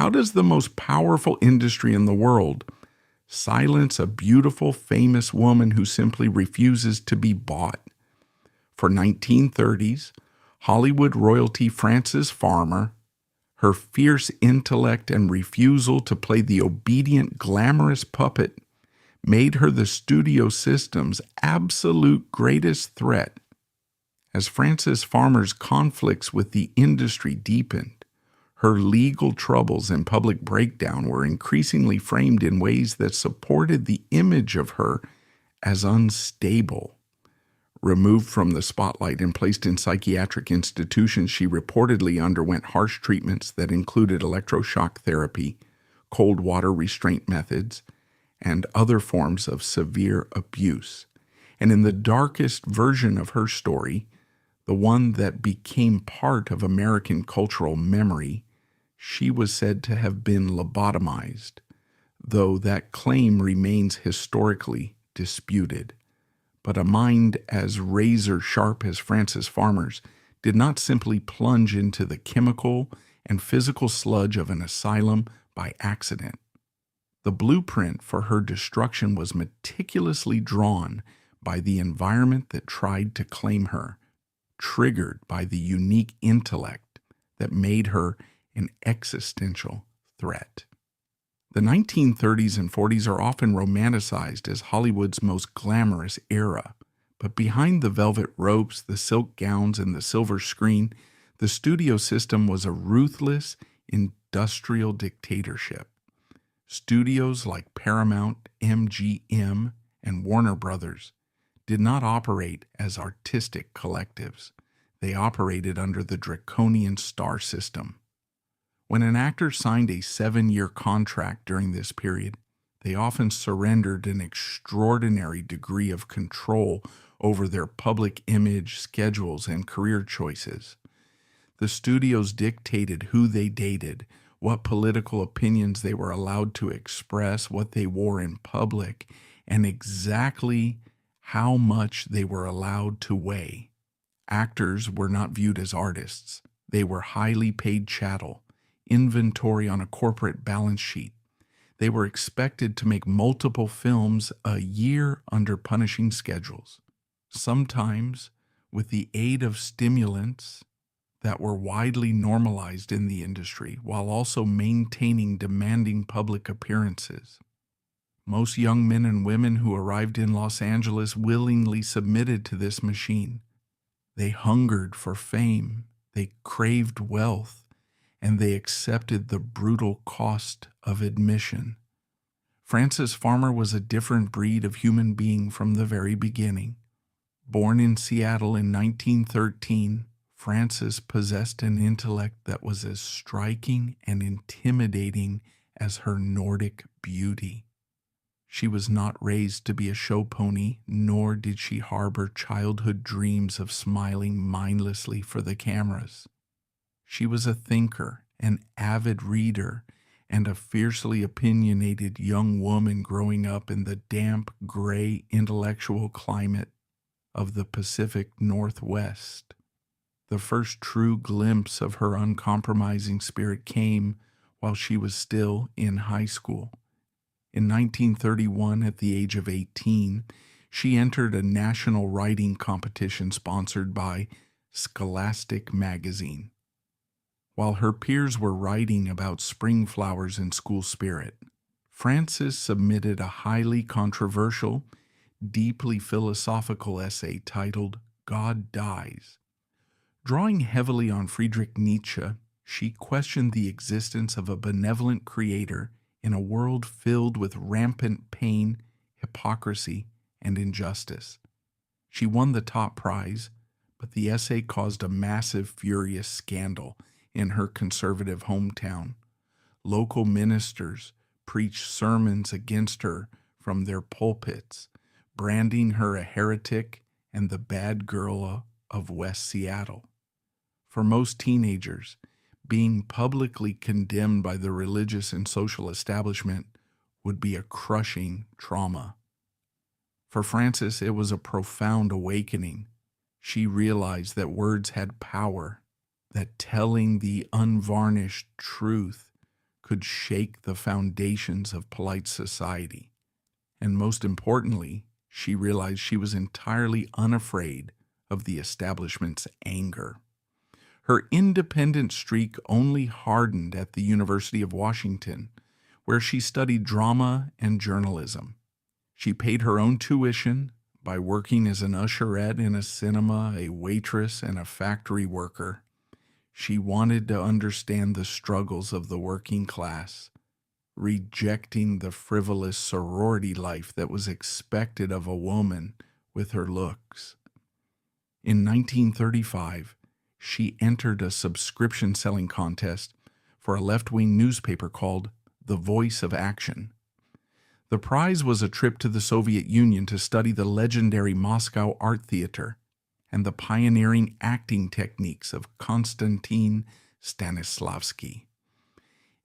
How does the most powerful industry in the world silence a beautiful, famous woman who simply refuses to be bought? For 1930s, Hollywood royalty Frances Farmer, her fierce intellect and refusal to play the obedient, glamorous puppet made her the studio system's absolute greatest threat. As Frances Farmer's conflicts with the industry deepened, her legal troubles and public breakdown were increasingly framed in ways that supported the image of her as unstable. Removed from the spotlight and placed in psychiatric institutions, she reportedly underwent harsh treatments that included electroshock therapy, cold water restraint methods, and other forms of severe abuse. And in the darkest version of her story, the one that became part of American cultural memory, she was said to have been lobotomized, though that claim remains historically disputed. But a mind as razor-sharp as Frances Farmer's did not simply plunge into the chemical and physical sludge of an asylum by accident. The blueprint for her destruction was meticulously drawn by the environment that tried to claim her, triggered by the unique intellect that made her an existential threat. The 1930s and 40s are often romanticized as Hollywood's most glamorous era, but behind the velvet ropes, the silk gowns, and the silver screen, the studio system was a ruthless, industrial dictatorship. Studios like Paramount, MGM, and Warner Brothers did not operate as artistic collectives. They operated under the draconian star system. When an actor signed a 7-year contract during this period, they often surrendered an extraordinary degree of control over their public image, schedules, and career choices. The studios dictated who they dated, what political opinions they were allowed to express, what they wore in public, and exactly how much they were allowed to weigh. Actors were not viewed as artists. They were highly paid chattel, inventory on a corporate balance sheet. They were expected to make multiple films a year under punishing schedules, sometimes with the aid of stimulants that were widely normalized in the industry, while also maintaining demanding public appearances. Most young men and women who arrived in Los Angeles willingly submitted to this machine. They hungered for fame, they craved wealth, and they accepted the brutal cost of admission. Frances Farmer was a different breed of human being from the very beginning. Born in Seattle in 1913, Frances possessed an intellect that was as striking and intimidating as her Nordic beauty. She was not raised to be a show pony, nor did she harbor childhood dreams of smiling mindlessly for the cameras. She was a thinker, an avid reader, and a fiercely opinionated young woman growing up in the damp, gray, intellectual climate of the Pacific Northwest. The first true glimpse of her uncompromising spirit came while she was still in high school. In 1931, at the age of 18, she entered a national writing competition sponsored by Scholastic magazine. While her peers were writing about spring flowers and school spirit, Frances submitted a highly controversial, deeply philosophical essay titled God Dies. Drawing heavily on Friedrich Nietzsche, she questioned the existence of a benevolent creator in a world filled with rampant pain, hypocrisy, and injustice. She won the top prize, but the essay caused a massive, furious scandal in her conservative hometown. Local ministers preached sermons against her from their pulpits, branding her a heretic and the bad girl of West Seattle. For most teenagers, being publicly condemned by the religious and social establishment would be a crushing trauma. For Frances, it was a profound awakening. She realized that words had power, that telling the unvarnished truth could shake the foundations of polite society. And most importantly, she realized she was entirely unafraid of the establishment's anger. Her independent streak only hardened at the University of Washington, where she studied drama and journalism. She paid her own tuition by working as an usherette in a cinema, a waitress, and a factory worker. She wanted to understand the struggles of the working class, rejecting the frivolous sorority life that was expected of a woman with her looks. In 1935, she entered a subscription selling contest for a left-wing newspaper called The Voice of Action. The prize was a trip to the Soviet Union to study the legendary Moscow Art Theater and the pioneering acting techniques of Konstantin Stanislavski.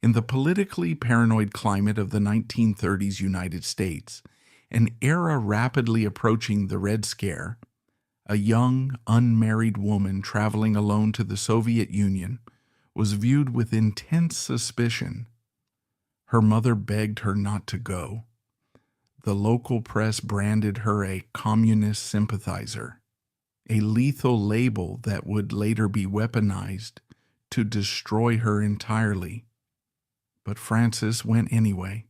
In the politically paranoid climate of the 1930s United States, an era rapidly approaching the Red Scare, a young, unmarried woman traveling alone to the Soviet Union was viewed with intense suspicion. Her mother begged her not to go. The local press branded her a communist sympathizer, a lethal label that would later be weaponized to destroy her entirely. But Frances went anyway.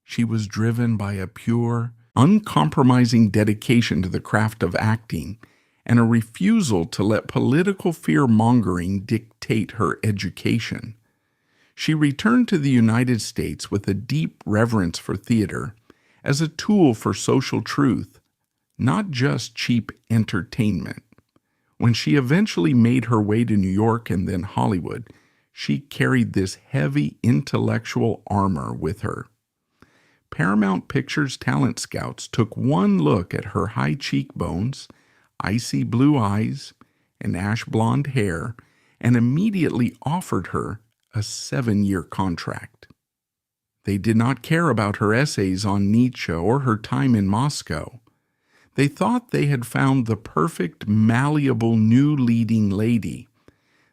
She was driven by a pure, uncompromising dedication to the craft of acting and a refusal to let political fear-mongering dictate her education. She returned to the United States with a deep reverence for theater as a tool for social truth, not just cheap entertainment. When she eventually made her way to New York and then Hollywood, she carried this heavy intellectual armor with her. Paramount Pictures talent scouts took one look at her high cheekbones, icy blue eyes, and ash blonde hair, and immediately offered her a 7-year contract. They did not care about her essays on Nietzsche or her time in Moscow. They thought they had found the perfect, malleable new leading lady.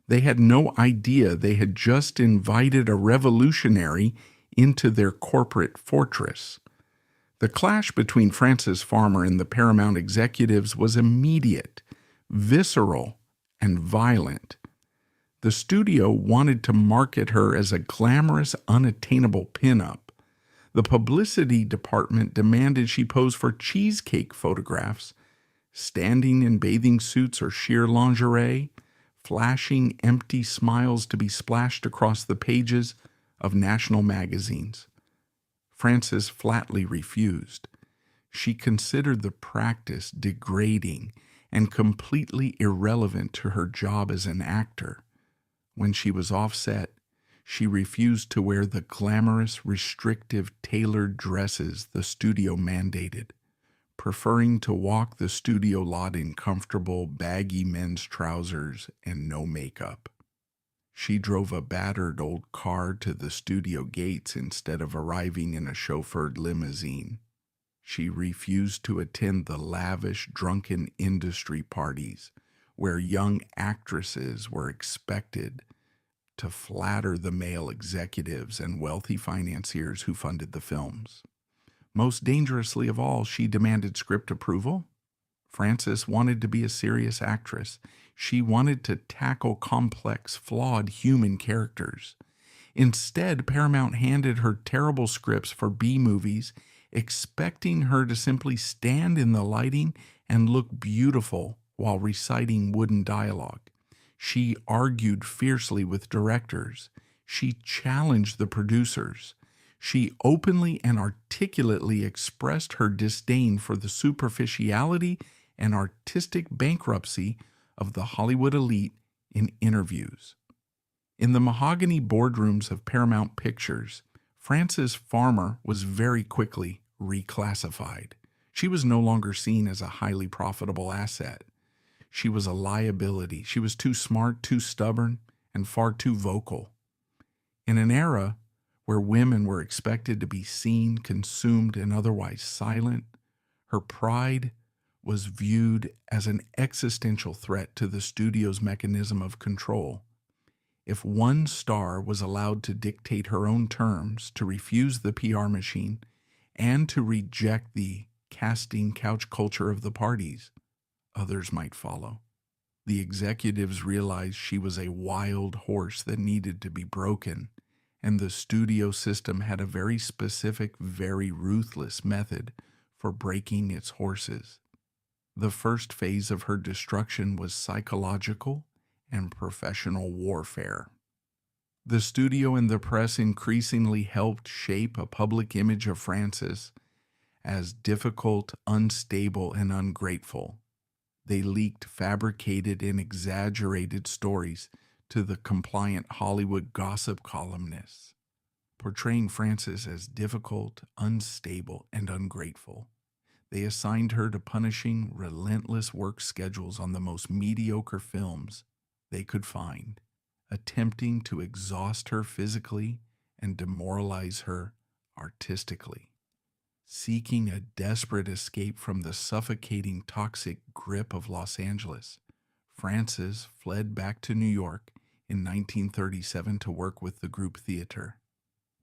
They had no idea they had just invited a revolutionary into their corporate fortress. The clash between Frances Farmer and the Paramount executives was immediate, visceral, and violent. The studio wanted to market her as a glamorous, unattainable pinup. The publicity department demanded she pose for cheesecake photographs, standing in bathing suits or sheer lingerie, flashing empty smiles to be splashed across the pages of national magazines. Frances flatly refused. She considered the practice degrading and completely irrelevant to her job as an actor. When she was off set, she refused to wear the glamorous, restrictive, tailored dresses the studio mandated, preferring to walk the studio lot in comfortable, baggy men's trousers and no makeup. She drove a battered old car to the studio gates instead of arriving in a chauffeured limousine. She refused to attend the lavish, drunken industry parties where young actresses were expected to flatter the male executives and wealthy financiers who funded the films. Most dangerously of all, she demanded script approval. Frances wanted to be a serious actress. She wanted to tackle complex, flawed human characters. Instead, Paramount handed her terrible scripts for B-movies, expecting her to simply stand in the lighting and look beautiful while reciting wooden dialogue. She argued fiercely with directors. She challenged the producers. She openly and articulately expressed her disdain for the superficiality and artistic bankruptcy of the Hollywood elite in interviews. In the mahogany boardrooms of Paramount Pictures, Frances Farmer was very quickly reclassified. She was no longer seen as a highly profitable asset. She was a liability. She was too smart, too stubborn, and far too vocal. In an era where women were expected to be seen, consumed, and otherwise silent, her pride was viewed as an existential threat to the studio's mechanism of control. If one star was allowed to dictate her own terms, to refuse the PR machine, and to reject the casting couch culture of the parties, others might follow. The executives realized she was a wild horse that needed to be broken, and the studio system had a very specific, very ruthless method for breaking its horses. The first phase of her destruction was psychological and professional warfare. The studio and the press increasingly helped shape a public image of Frances as difficult, unstable, and ungrateful. They leaked fabricated and exaggerated stories to the compliant Hollywood gossip columnists, portraying Frances as difficult, unstable, and ungrateful. They assigned her to punishing, relentless work schedules on the most mediocre films they could find, attempting to exhaust her physically and demoralize her artistically. Seeking a desperate escape from the suffocating, toxic grip of Los Angeles, Frances fled back to New York in 1937 to work with the Group Theater.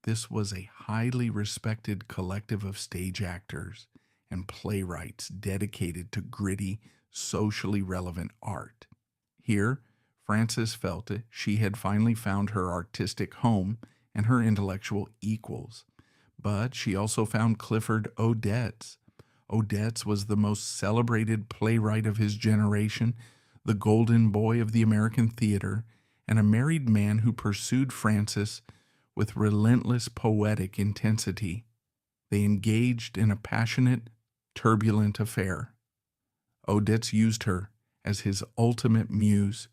This was a highly respected collective of stage actors and playwrights dedicated to gritty, socially relevant art. Here, Frances felt she had finally found her artistic home and her intellectual equals. But she also found Clifford Odets. Odets was the most celebrated playwright of his generation, the golden boy of the American theater, and a married man who pursued Frances with relentless poetic intensity. They engaged in a passionate, turbulent affair. Odets used her as his ultimate muse,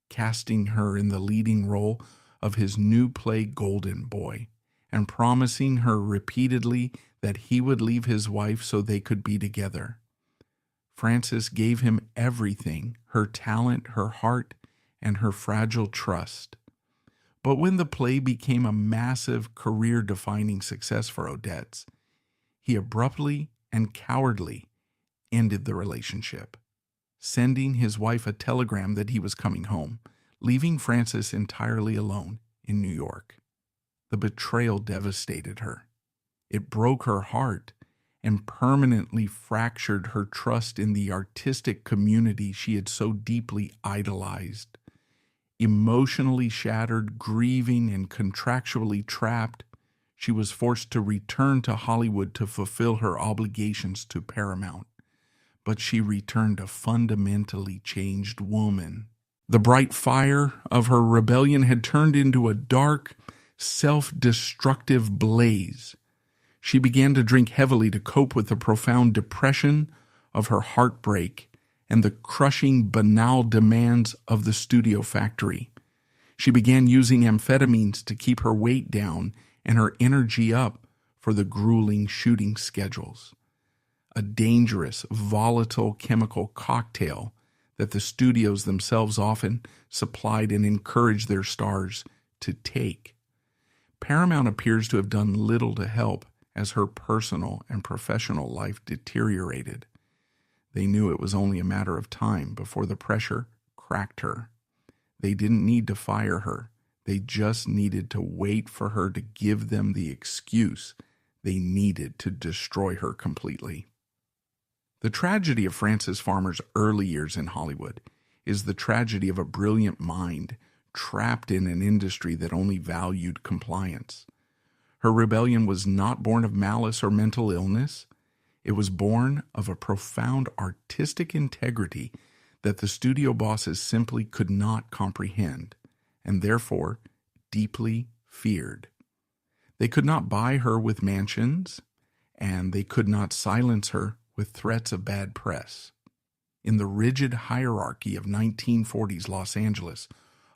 casting her in the leading role of his new play Golden Boy, and promising her repeatedly that he would leave his wife so they could be together. Frances gave him everything, her talent, her heart, and her fragile trust. But when the play became a massive, career-defining success for Odets, he abruptly and cowardly ended the relationship, sending his wife a telegram that he was coming home, leaving Frances entirely alone in New York. The betrayal devastated her. It broke her heart and permanently fractured her trust in the artistic community she had so deeply idolized. Emotionally shattered, grieving, and contractually trapped, she was forced to return to Hollywood to fulfill her obligations to Paramount. But she returned a fundamentally changed woman. The bright fire of her rebellion had turned into a dark, self-destructive blaze. She began to drink heavily to cope with the profound depression of her heartbreak and the crushing, banal demands of the studio factory. She began using amphetamines to keep her weight down and her energy up for the grueling shooting schedules. A dangerous, volatile chemical cocktail that the studios themselves often supplied and encouraged their stars to take. Paramount appears to have done little to help as her personal and professional life deteriorated. They knew it was only a matter of time before the pressure cracked her. They didn't need to fire her. They just needed to wait for her to give them the excuse they needed to destroy her completely. The tragedy of Frances Farmer's early years in Hollywood is the tragedy of a brilliant mind trapped in an industry that only valued compliance. Her rebellion was not born of malice or mental illness. It was born of a profound artistic integrity that the studio bosses simply could not comprehend, and therefore deeply feared. They could not buy her with mansions, and they could not silence her with threats of bad press. In the rigid hierarchy of 1940s Los Angeles,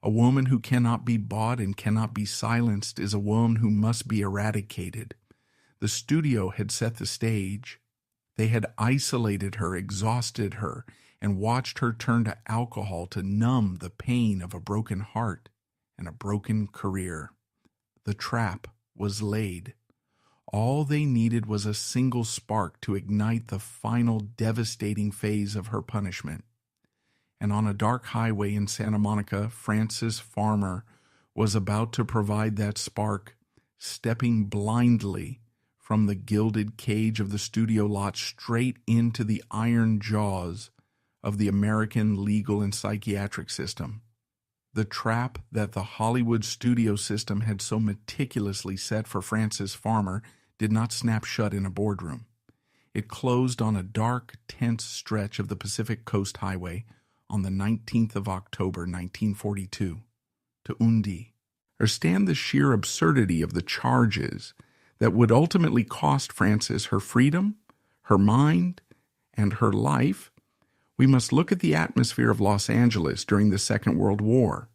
a woman who cannot be bought and cannot be silenced is a woman who must be eradicated. The studio had set the stage. They had isolated her, exhausted her, and watched her turn to alcohol to numb the pain of a broken heart and a broken career. The trap was laid. All they needed was a single spark to ignite the final devastating phase of her punishment. And on a dark highway in Santa Monica, Frances Farmer was about to provide that spark, stepping blindly from the gilded cage of the studio lot straight into the iron jaws of the American legal and psychiatric system. The trap that the Hollywood studio system had so meticulously set for Frances Farmer did not snap shut in a boardroom. It closed on a dark, tense stretch of the Pacific Coast Highway on the 19th of October, 1942, to Undi. Understand the sheer absurdity of the charges that would ultimately cost Frances her freedom, her mind, and her life. We must look at the atmosphere of Los Angeles during the Second World War.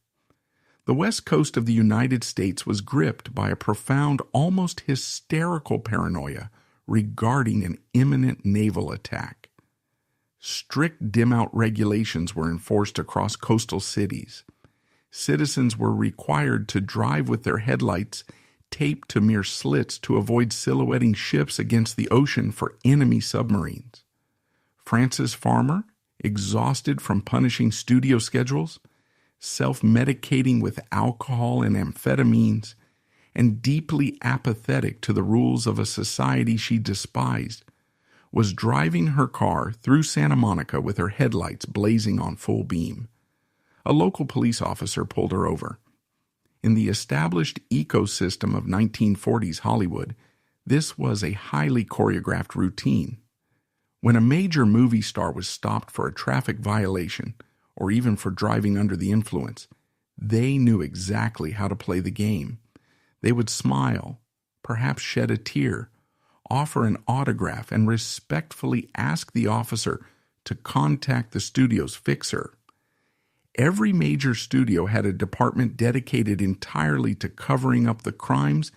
The west coast of the United States was gripped by a profound, almost hysterical paranoia regarding an imminent naval attack. Strict dim-out regulations were enforced across coastal cities. Citizens were required to drive with their headlights taped to mere slits to avoid silhouetting ships against the ocean for enemy submarines. Frances Farmer, exhausted from punishing studio schedules, self-medicating with alcohol and amphetamines, and deeply apathetic to the rules of a society she despised, was driving her car through Santa Monica with her headlights blazing on full beam. A local police officer pulled her over. In the established ecosystem of 1940s Hollywood, this was a highly choreographed routine. When a major movie star was stopped for a traffic violation, or even for driving under the influence, they knew exactly how to play the game. They would smile, perhaps shed a tear, offer an autograph, and respectfully ask the officer to contact the studio's fixer. Every major studio had a department dedicated entirely to covering up the crimes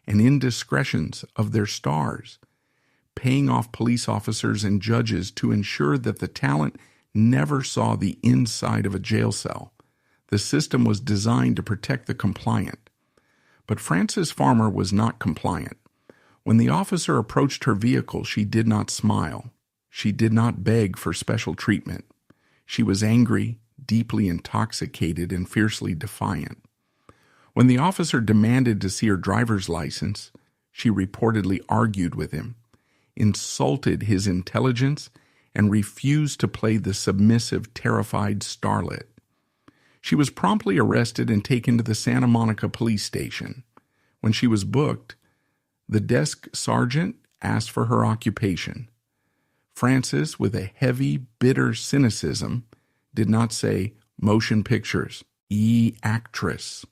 and indiscretions of their stars, paying off police officers and judges to ensure that the talent never saw the inside of a jail cell. The system was designed to protect the compliant. But Frances Farmer was not compliant. When the officer approached her vehicle, she did not smile. She did not beg for special treatment. She was angry, deeply intoxicated, and fiercely defiant. When the officer demanded to see her driver's license, she reportedly argued with him, insulted his intelligence, and refused to play the submissive, terrified starlet. She was promptly arrested and taken to the Santa Monica police station. When she was booked, the desk sergeant asked for her occupation. Frances, with a heavy, bitter cynicism, did not say, "motion pictures, actress."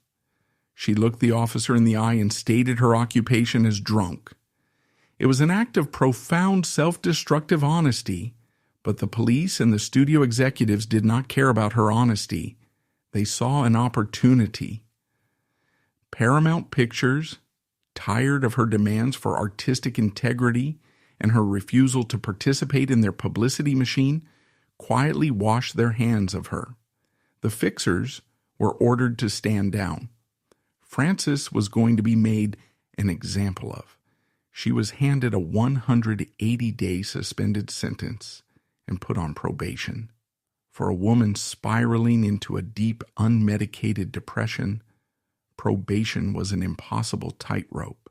She looked the officer in the eye and stated her occupation as drunk. It was an act of profound self-destructive honesty, but the police and the studio executives did not care about her honesty. They saw an opportunity. Paramount Pictures, tired of her demands for artistic integrity and her refusal to participate in their publicity machine, quietly washed their hands of her. The fixers were ordered to stand down. Frances was going to be made an example of. She was handed a 180-day suspended sentence and put on probation. For a woman spiraling into a deep, unmedicated depression, probation was an impossible tightrope.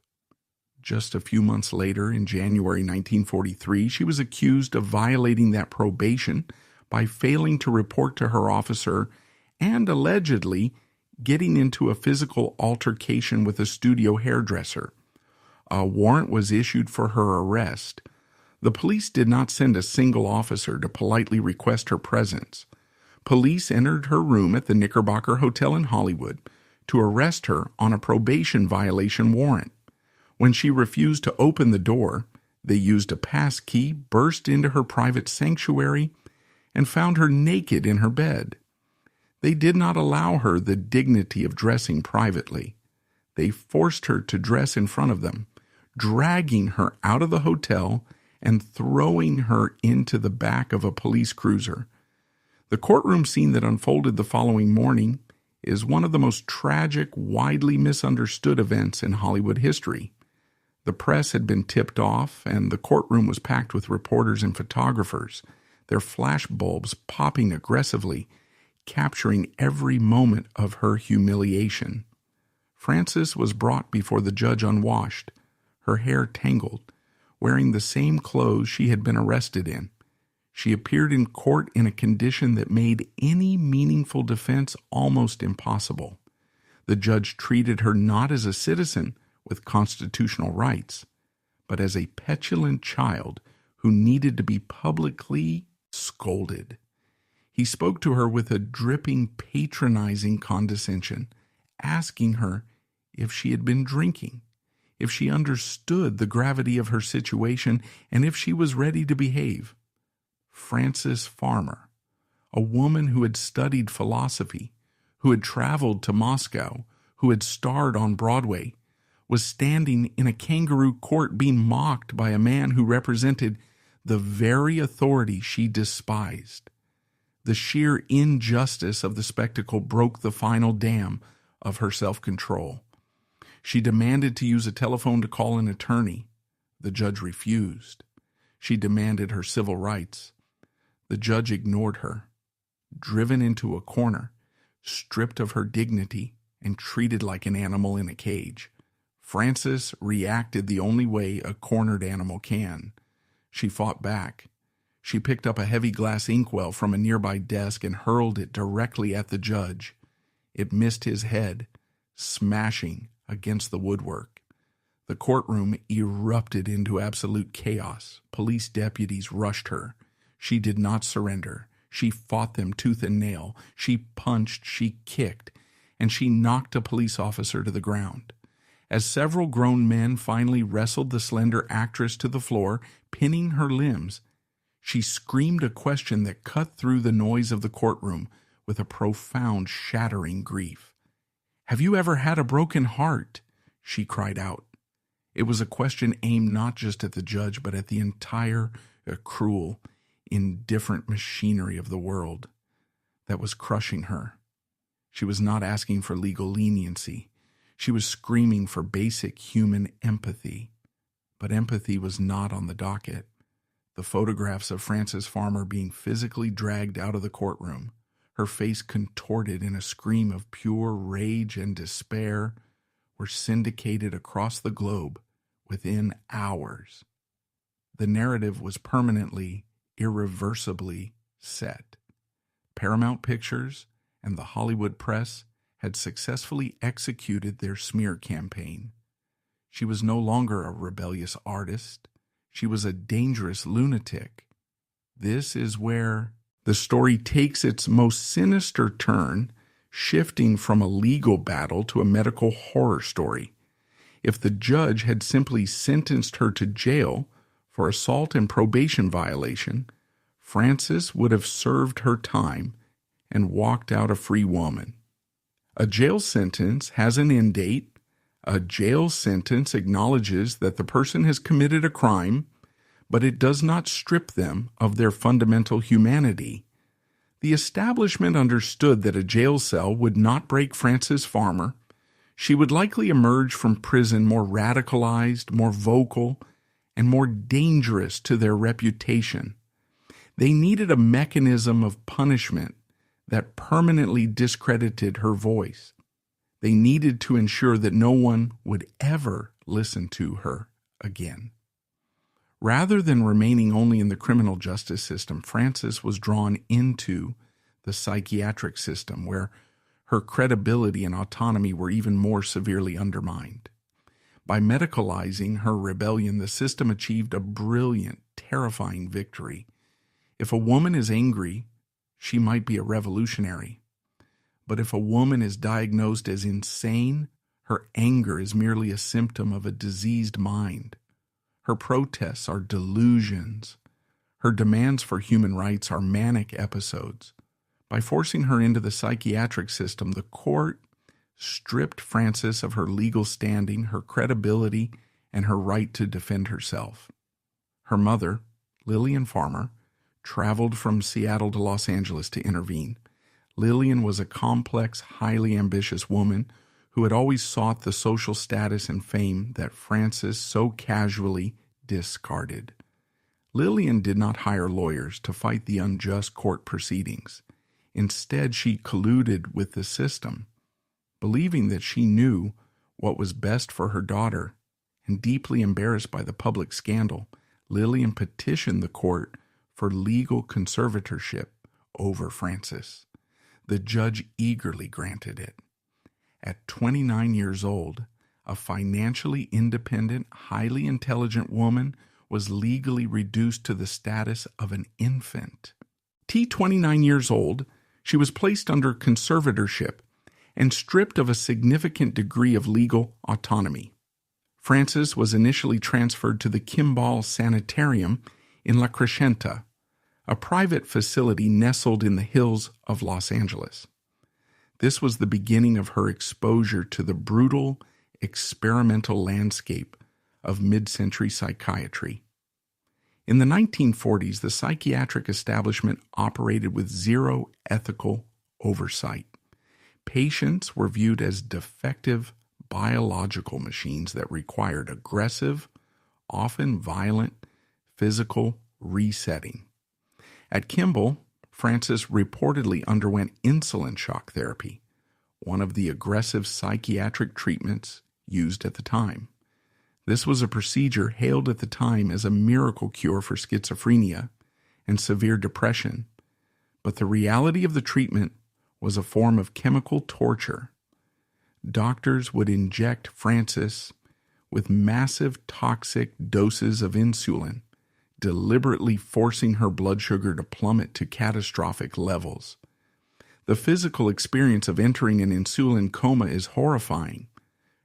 Just a few months later, in January 1943, she was accused of violating that probation by failing to report to her officer and allegedly getting into a physical altercation with a studio hairdresser. A warrant was issued for her arrest. The police did not send a single officer to politely request her presence. Police entered her room at the Knickerbocker Hotel in Hollywood to arrest her on a probation violation warrant. When she refused to open the door, they used a pass key, burst into her private sanctuary, and found her naked in her bed. They did not allow her the dignity of dressing privately. They forced her to dress in front of them, dragging her out of the hotel and throwing her into the back of a police cruiser. The courtroom scene that unfolded the following morning is one of the most tragic, widely misunderstood events in Hollywood history. The press had been tipped off, and the courtroom was packed with reporters and photographers, their flash bulbs popping aggressively, capturing every moment of her humiliation. Frances was brought before the judge unwashed, her hair tangled, wearing the same clothes she had been arrested in. She appeared in court in a condition that made any meaningful defense almost impossible. The judge treated her not as a citizen with constitutional rights, but as a petulant child who needed to be publicly scolded. He spoke to her with a dripping, patronizing condescension, asking her if she had been drinking, if she understood the gravity of her situation, and if she was ready to behave. Frances Farmer, a woman who had studied philosophy, who had traveled to Moscow, who had starred on Broadway, was standing in a kangaroo court being mocked by a man who represented the very authority she despised. The sheer injustice of the spectacle broke the final dam of her self-control. She demanded to use a telephone to call an attorney. The judge refused. She demanded her civil rights. The judge ignored her. Driven into a corner, stripped of her dignity, and treated like an animal in a cage, Frances reacted the only way a cornered animal can. She fought back. She picked up a heavy glass inkwell from a nearby desk and hurled it directly at the judge. It missed his head, smashing against the woodwork. The courtroom erupted into absolute chaos. Police deputies rushed her. She did not surrender. She fought them tooth and nail. She punched, she kicked, and she knocked a police officer to the ground. As several grown men finally wrestled the slender actress to the floor, pinning her limbs, she screamed a question that cut through the noise of the courtroom with a profound, shattering grief. "Have you ever had a broken heart?" she cried out. It was a question aimed not just at the judge, but at the entire, cruel, indifferent machinery of the world that was crushing her. She was not asking for legal leniency. She was screaming for basic human empathy. But empathy was not on the docket. The photographs of Frances Farmer being physically dragged out of the courtroom, her face contorted in a scream of pure rage and despair, were syndicated across the globe within hours. The narrative was permanently, irreversibly set. Paramount Pictures and the Hollywood press had successfully executed their smear campaign. She was no longer a rebellious artist. She was a dangerous lunatic. This is where the story takes its most sinister turn, shifting from a legal battle to a medical horror story. If the judge had simply sentenced her to jail for assault and probation violation, Frances would have served her time and walked out a free woman. A jail sentence has an end date. A jail sentence acknowledges that the person has committed a crime, but it does not strip them of their fundamental humanity. The establishment understood that a jail cell would not break Frances Farmer. She would likely emerge from prison more radicalized, more vocal, and more dangerous to their reputation. They needed a mechanism of punishment that permanently discredited her voice. They needed to ensure that no one would ever listen to her again. Rather than remaining only in the criminal justice system, Frances was drawn into the psychiatric system, where her credibility and autonomy were even more severely undermined. By medicalizing her rebellion, the system achieved a brilliant, terrifying victory. If a woman is angry, she might be a revolutionary. But if a woman is diagnosed as insane, her anger is merely a symptom of a diseased mind. Her protests are delusions. Her demands for human rights are manic episodes. By forcing her into the psychiatric system, the court stripped Frances of her legal standing, her credibility, and her right to defend herself. Her mother, Lillian Farmer, traveled from Seattle to Los Angeles to intervene. Lillian was a complex, highly ambitious woman who had always sought the social status and fame that Frances so casually discarded. Lillian did not hire lawyers to fight the unjust court proceedings. Instead, she colluded with the system, believing that she knew what was best for her daughter, and deeply embarrassed by the public scandal, Lillian petitioned the court for legal conservatorship over Frances. The judge eagerly granted it. At 29 years old, a financially independent, highly intelligent woman was legally reduced to the status of an infant. 29 years old, she was placed under conservatorship and stripped of a significant degree of legal autonomy. Frances was initially transferred to the Kimball Sanitarium in La Crescenta, a private facility nestled in the hills of Los Angeles. This was the beginning of her exposure to the brutal, experimental landscape of mid-century psychiatry. In the 1940s, the psychiatric establishment operated with zero ethical oversight. Patients were viewed as defective biological machines that required aggressive, often violent, physical resetting. At Kimball, Frances reportedly underwent insulin shock therapy, one of the aggressive psychiatric treatments used at the time. This was a procedure hailed at the time as a miracle cure for schizophrenia and severe depression, but the reality of the treatment was a form of chemical torture. Doctors would inject Frances with massive toxic doses of insulin, deliberately forcing her blood sugar to plummet to catastrophic levels. The physical experience of entering an insulin coma is horrifying.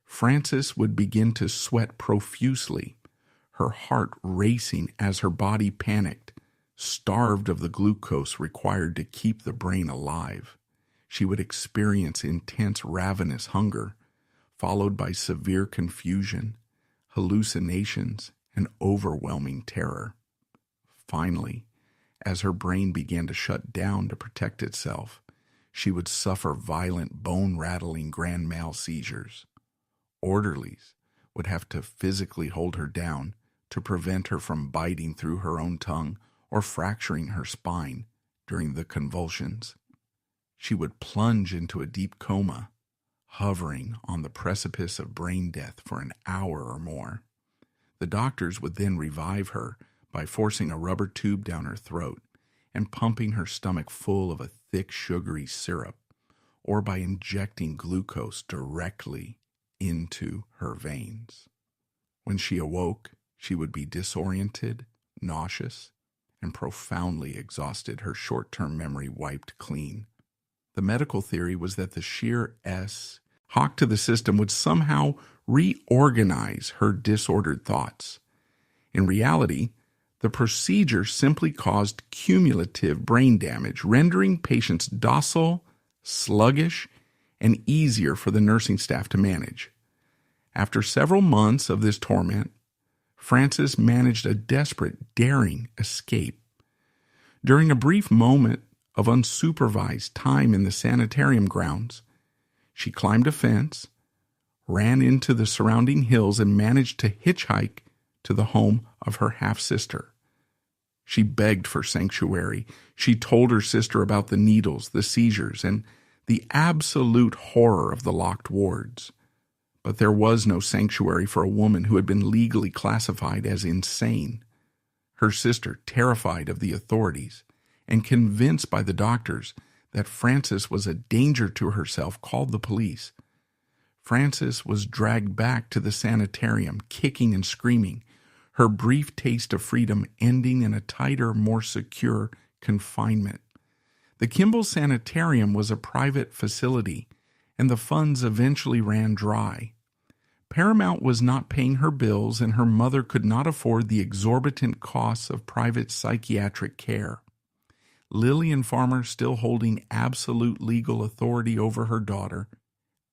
Frances would begin to sweat profusely, her heart racing as her body panicked, starved of the glucose required to keep the brain alive. She would experience intense ravenous hunger, followed by severe confusion, hallucinations, and overwhelming terror. Finally, as her brain began to shut down to protect itself, she would suffer violent bone-rattling grand mal seizures. Orderlies would have to physically hold her down to prevent her from biting through her own tongue or fracturing her spine during the convulsions. She would plunge into a deep coma, hovering on the precipice of brain death for an hour or more. The doctors would then revive her by forcing a rubber tube down her throat and pumping her stomach full of a thick, sugary syrup, or by injecting glucose directly into her veins. When she awoke, she would be disoriented, nauseous, and profoundly exhausted, her short-term memory wiped clean. The medical theory was that the sheer shock to the system would somehow reorganize her disordered thoughts. In reality, the procedure simply caused cumulative brain damage, rendering patients docile, sluggish, and easier for the nursing staff to manage. After several months of this torment, Frances managed a desperate, daring escape. During a brief moment of unsupervised time in the sanitarium grounds, she climbed a fence, ran into the surrounding hills, and managed to hitchhike to the home of her half-sister. She begged for sanctuary. She told her sister about the needles, the seizures, and the absolute horror of the locked wards. But there was no sanctuary for a woman who had been legally classified as insane. Her sister, terrified of the authorities and convinced by the doctors that Frances was a danger to herself, called the police. Frances was dragged back to the sanitarium, kicking and screaming, her brief taste of freedom ending in a tighter, more secure confinement. The Kimball Sanitarium was a private facility, and the funds eventually ran dry. Paramount was not paying her bills, and her mother could not afford the exorbitant costs of private psychiatric care. Lillian Farmer, still holding absolute legal authority over her daughter,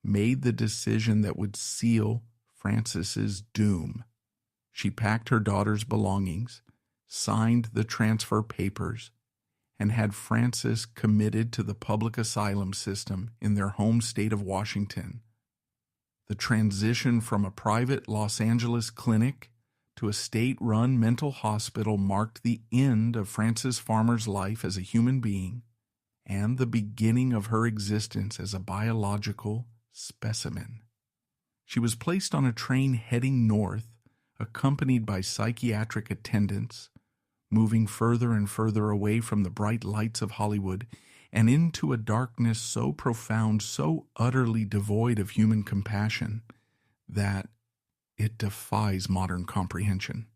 made the decision that would seal Frances's doom. She packed her daughter's belongings, signed the transfer papers, and had Frances committed to the public asylum system in their home state of Washington. The transition from a private Los Angeles clinic to a state-run mental hospital marked the end of Frances Farmer's life as a human being and the beginning of her existence as a biological specimen. She was placed on a train heading north, accompanied by psychiatric attendants, moving further and further away from the bright lights of Hollywood and into a darkness so profound, so utterly devoid of human compassion, that it defies modern comprehension.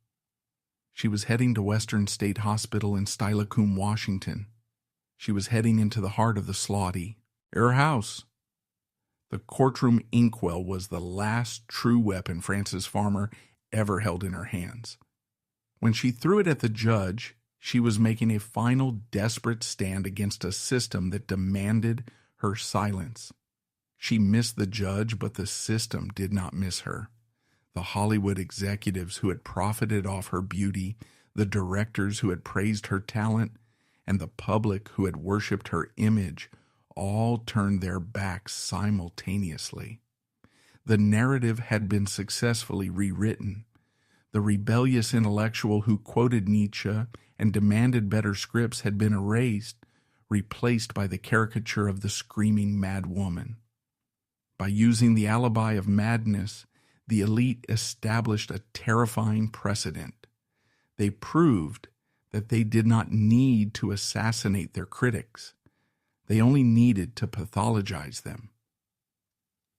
She was heading to Western State Hospital in Steilacoom, Washington. She was heading into the heart of the Slaughty, her house. The courtroom inkwell was the last true weapon Frances Farmer ever held in her hands. When she threw it at the judge, she was making a final desperate stand against a system that demanded her silence. She missed the judge, but the system did not miss her. The Hollywood executives who had profited off her beauty, the directors who had praised her talent, and the public who had worshipped her image all turned their backs simultaneously. The narrative had been successfully rewritten. The rebellious intellectual who quoted Nietzsche and demanded better scripts had been erased, replaced by the caricature of the screaming mad woman. By using the alibi of madness, the elite established a terrifying precedent. They proved that they did not need to assassinate their critics. They only needed to pathologize them.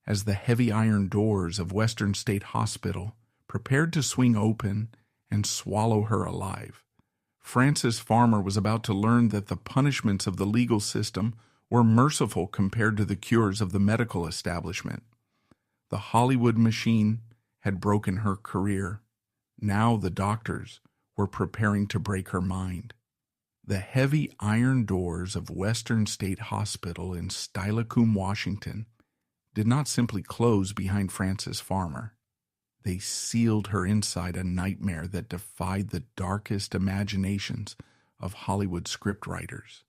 As the heavy iron doors of Western State Hospital prepared to swing open and swallow her alive, Frances Farmer was about to learn that the punishments of the legal system were merciful compared to the cures of the medical establishment. The Hollywood machine had broken her career. Now the doctors were preparing to break her mind. The heavy iron doors of Western State Hospital in Steilacoom, Washington, did not simply close behind Frances Farmer. They sealed her inside a nightmare that defied the darkest imaginations of Hollywood scriptwriters.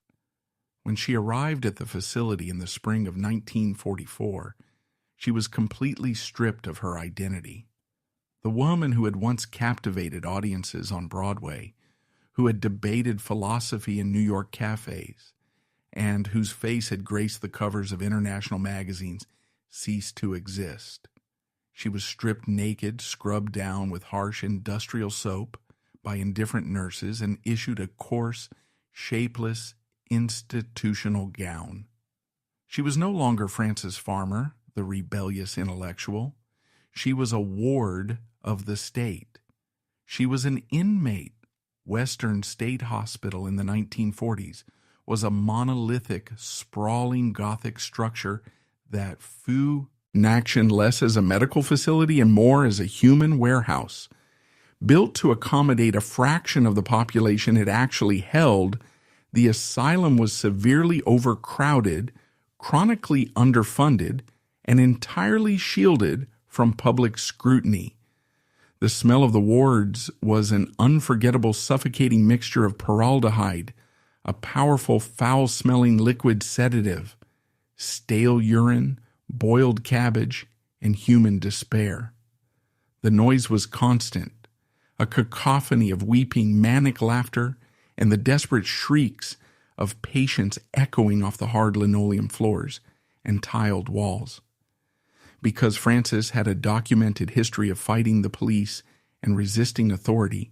When she arrived at the facility in the spring of 1944, she was completely stripped of her identity. The woman who had once captivated audiences on Broadway, who had debated philosophy in New York cafes, and whose face had graced the covers of international magazines, ceased to exist. She was stripped naked, scrubbed down with harsh industrial soap by indifferent nurses, and issued a coarse, shapeless, institutional gown. She was no longer Frances Farmer, the rebellious intellectual. She was a ward of the state. She was an inmate. Western State Hospital in the 1940s was a monolithic, sprawling Gothic structure that functioned less as a medical facility and more as a human warehouse. Built to accommodate a fraction of the population it actually held, the asylum was severely overcrowded, chronically underfunded, and entirely shielded from public scrutiny. The smell of the wards was an unforgettable, suffocating mixture of formaldehyde, a powerful, foul-smelling liquid sedative, stale urine, boiled cabbage, and human despair. The noise was constant, a cacophony of weeping, manic laughter, and the desperate shrieks of patients echoing off the hard linoleum floors and tiled walls. Because Frances had a documented history of fighting the police and resisting authority,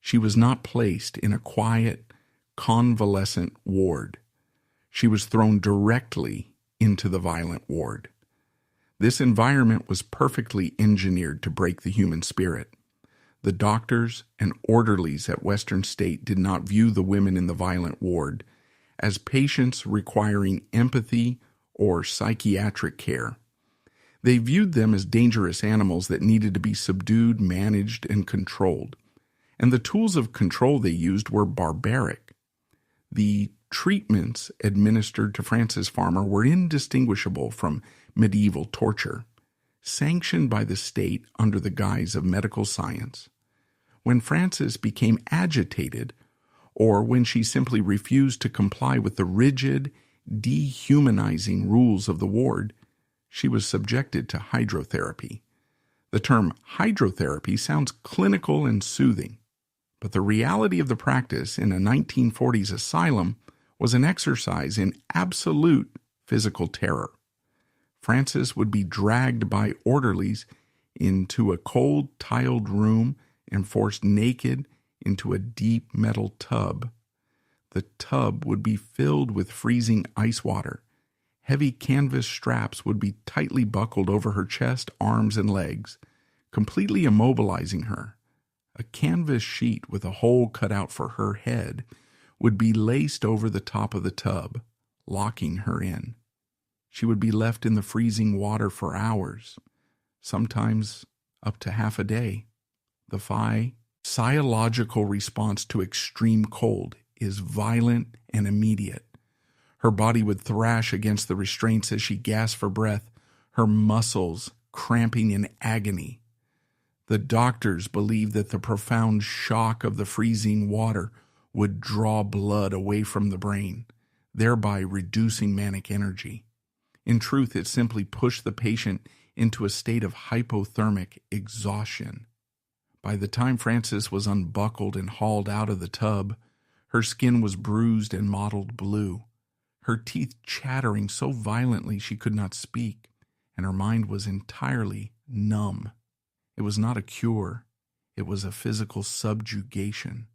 she was not placed in a quiet, convalescent ward. She was thrown directly into the violent ward. This environment was perfectly engineered to break the human spirit. The doctors and orderlies at Western State did not view the women in the violent ward as patients requiring empathy or psychiatric care. They viewed them as dangerous animals that needed to be subdued, managed, and controlled. And the tools of control they used were barbaric. The treatments administered to Frances Farmer were indistinguishable from medieval torture, sanctioned by the state under the guise of medical science. When Frances became agitated, or when she simply refused to comply with the rigid, dehumanizing rules of the ward, she was subjected to hydrotherapy. The term hydrotherapy sounds clinical and soothing, but the reality of the practice in a 1940s asylum was an exercise in absolute physical terror. Frances would be dragged by orderlies into a cold, tiled room and forced naked into a deep metal tub. The tub would be filled with freezing ice water. Heavy canvas straps would be tightly buckled over her chest, arms, and legs, completely immobilizing her. A canvas sheet with a hole cut out for her head would be laced over the top of the tub, locking her in. She would be left in the freezing water for hours, sometimes up to half a day. The physiological response to extreme cold is violent and immediate. Her body would thrash against the restraints as she gasped for breath, her muscles cramping in agony. The doctors believed that the profound shock of the freezing water would draw blood away from the brain, thereby reducing manic energy. In truth, it simply pushed the patient into a state of hypothermic exhaustion. By the time Frances was unbuckled and hauled out of the tub, her skin was bruised and mottled blue, her teeth chattering so violently she could not speak, and her mind was entirely numb. It was not a cure, it was a physical subjugation.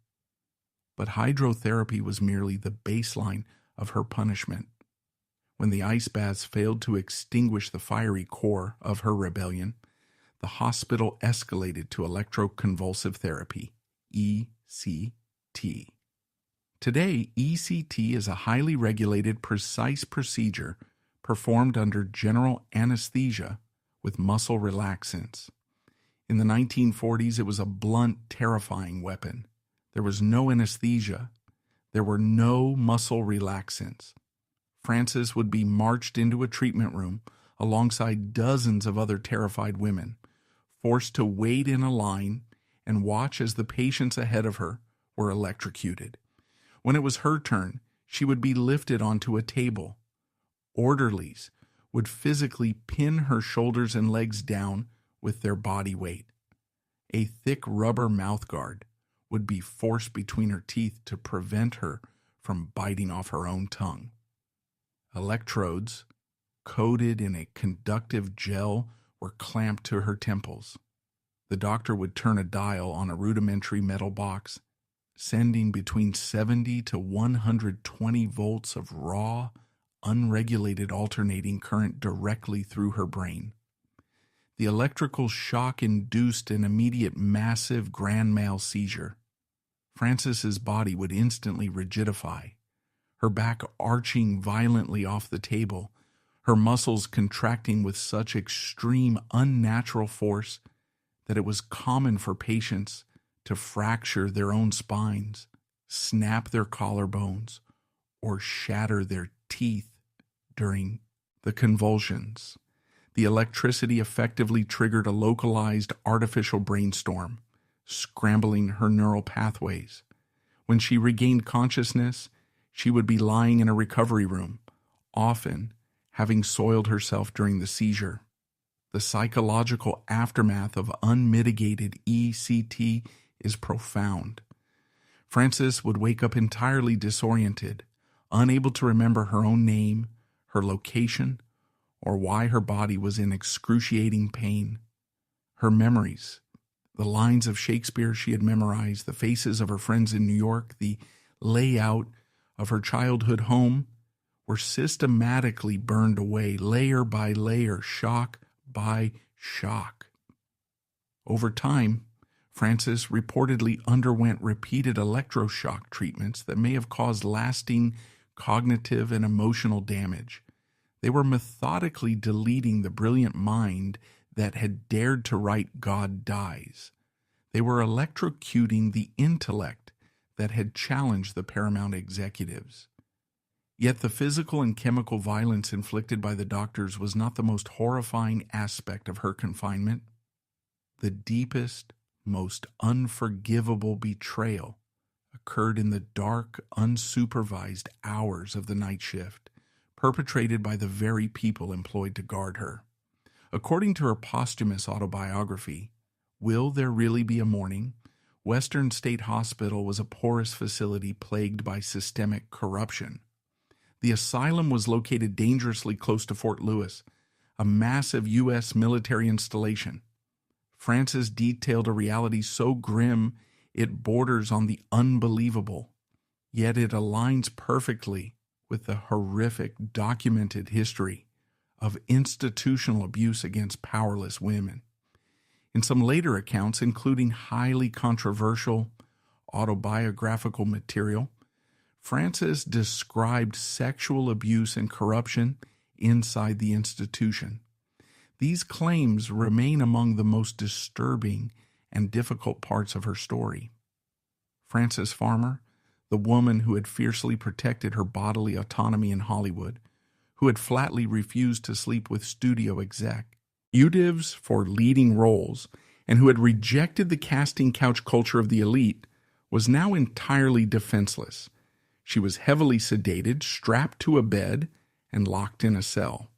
But hydrotherapy was merely the baseline of her punishment. When the ice baths failed to extinguish the fiery core of her rebellion, the hospital escalated to electroconvulsive therapy, ECT. Today, ECT is a highly regulated, precise procedure performed under general anesthesia with muscle relaxants. In the 1940s, it was a blunt, terrifying weapon. There was no anesthesia. There were no muscle relaxants. Frances would be marched into a treatment room alongside dozens of other terrified women, forced to wait in a line and watch as the patients ahead of her were electrocuted. When it was her turn, she would be lifted onto a table. Orderlies would physically pin her shoulders and legs down with their body weight. A thick rubber mouthguard would be forced between her teeth to prevent her from biting off her own tongue. Electrodes, coated in a conductive gel, were clamped to her temples. The doctor would turn a dial on a rudimentary metal box, sending between 70 to 120 volts of raw, unregulated alternating current directly through her brain. The electrical shock induced an immediate massive grand mal seizure. Frances's body would instantly rigidify, her back arching violently off the table, her muscles contracting with such extreme unnatural force that it was common for patients to fracture their own spines, snap their collarbones, or shatter their teeth during the convulsions. The electricity effectively triggered a localized artificial brainstorm, scrambling her neural pathways. When she regained consciousness, she would be lying in a recovery room, often having soiled herself during the seizure. The psychological aftermath of unmitigated ECT is profound. Frances would wake up entirely disoriented, unable to remember her own name, her location, or why her body was in excruciating pain. Her memories, the lines of Shakespeare she had memorized, the faces of her friends in New York, the layout of her childhood home, were systematically burned away, layer by layer, shock by shock. Over time, Frances reportedly underwent repeated electroshock treatments that may have caused lasting cognitive and emotional damage. They were methodically deleting the brilliant mind that had dared to write God Dies. They were electrocuting the intellect that had challenged the paramount executives. Yet the physical and chemical violence inflicted by the doctors was not the most horrifying aspect of her confinement. The deepest, most unforgivable betrayal occurred in the dark, unsupervised hours of the night shift, perpetrated by the very people employed to guard her. According to her posthumous autobiography, Will There Really Be a Morning?, Western State Hospital was a porous facility plagued by systemic corruption. The asylum was located dangerously close to Fort Lewis, a massive U.S. military installation. Frances detailed a reality so grim it borders on the unbelievable, yet it aligns perfectly with the horrific documented history of institutional abuse against powerless women. In some later accounts, including highly controversial autobiographical material, Frances described sexual abuse and corruption inside the institution. These claims remain among the most disturbing and difficult parts of her story. Frances Farmer, the woman who had fiercely protected her bodily autonomy in Hollywood, who had flatly refused to sleep with studio executives for leading roles, and who had rejected the casting couch culture of the elite, was now entirely defenseless. She was heavily sedated, strapped to a bed, and locked in a cell.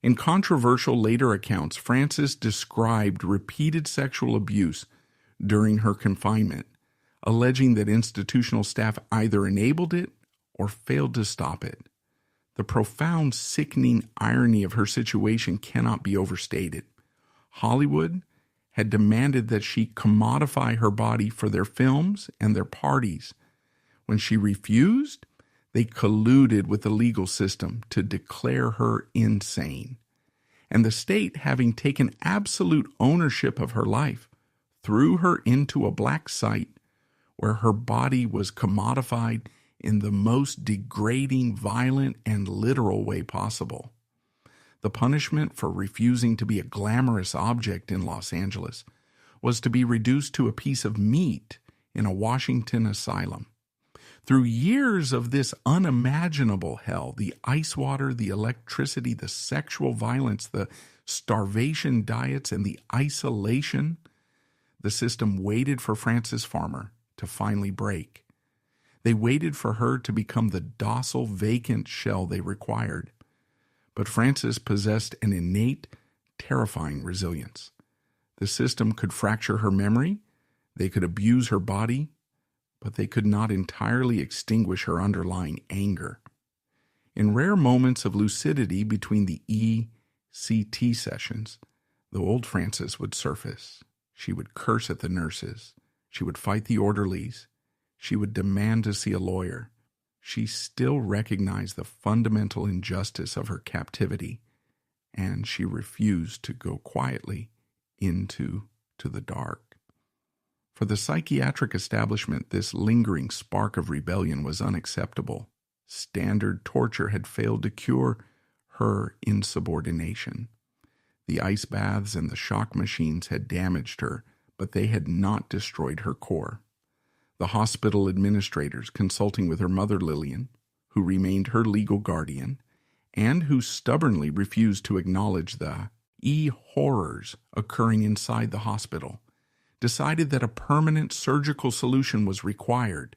In controversial later accounts, Frances described repeated sexual abuse during her confinement, alleging that institutional staff either enabled it or failed to stop it. The profound, sickening irony of her situation cannot be overstated. Hollywood had demanded that she commodify her body for their films and their parties. When she refused, they colluded with the legal system to declare her insane. And the state, having taken absolute ownership of her life, threw her into a black site where her body was commodified in the most degrading, violent, and literal way possible. The punishment for refusing to be a glamorous object in Los Angeles was to be reduced to a piece of meat in a Washington asylum. Through years of this unimaginable hell, the ice water, the electricity, the sexual violence, the starvation diets, and the isolation, the system waited for Frances Farmer to finally break. They waited for her to become the docile, vacant shell they required. But Frances possessed an innate, terrifying resilience. The system could fracture her memory, they could abuse her body, but they could not entirely extinguish her underlying anger. In rare moments of lucidity between the ECT sessions, the old Frances would surface. She would curse at the nurses. She would fight the orderlies. She would demand to see a lawyer. She still recognized the fundamental injustice of her captivity, and she refused to go quietly into the dark. For the psychiatric establishment, this lingering spark of rebellion was unacceptable. Standard torture had failed to cure her insubordination. The ice baths and the shock machines had damaged her, but they had not destroyed her core. The hospital administrators, consulting with her mother Lillian, who remained her legal guardian, and who stubbornly refused to acknowledge the horrors occurring inside the hospital, decided that a permanent surgical solution was required.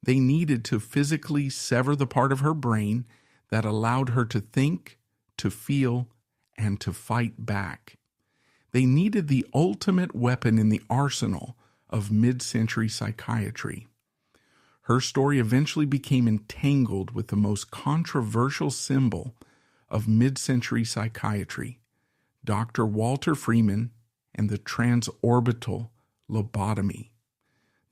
They needed to physically sever the part of her brain that allowed her to think, to feel, and to fight back. They needed the ultimate weapon in the arsenal of mid-century psychiatry. Her story eventually became entangled with the most controversial symbol of mid-century psychiatry, Dr. Walter Freeman and the transorbital lobotomy.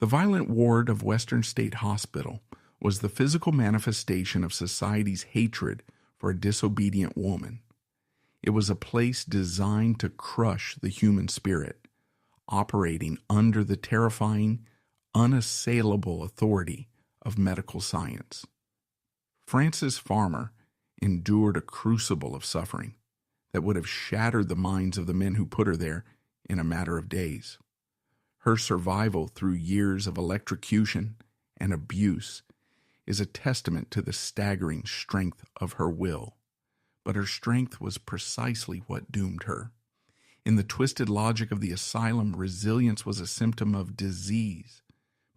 The violent ward of Western State Hospital was the physical manifestation of society's hatred for a disobedient woman. It was a place designed to crush the human spirit, operating under the terrifying, unassailable authority of medical science. Frances Farmer endured a crucible of suffering that would have shattered the minds of the men who put her there in a matter of days. Her survival through years of electrocution and abuse is a testament to the staggering strength of her will. But her strength was precisely what doomed her. In the twisted logic of the asylum, resilience was a symptom of disease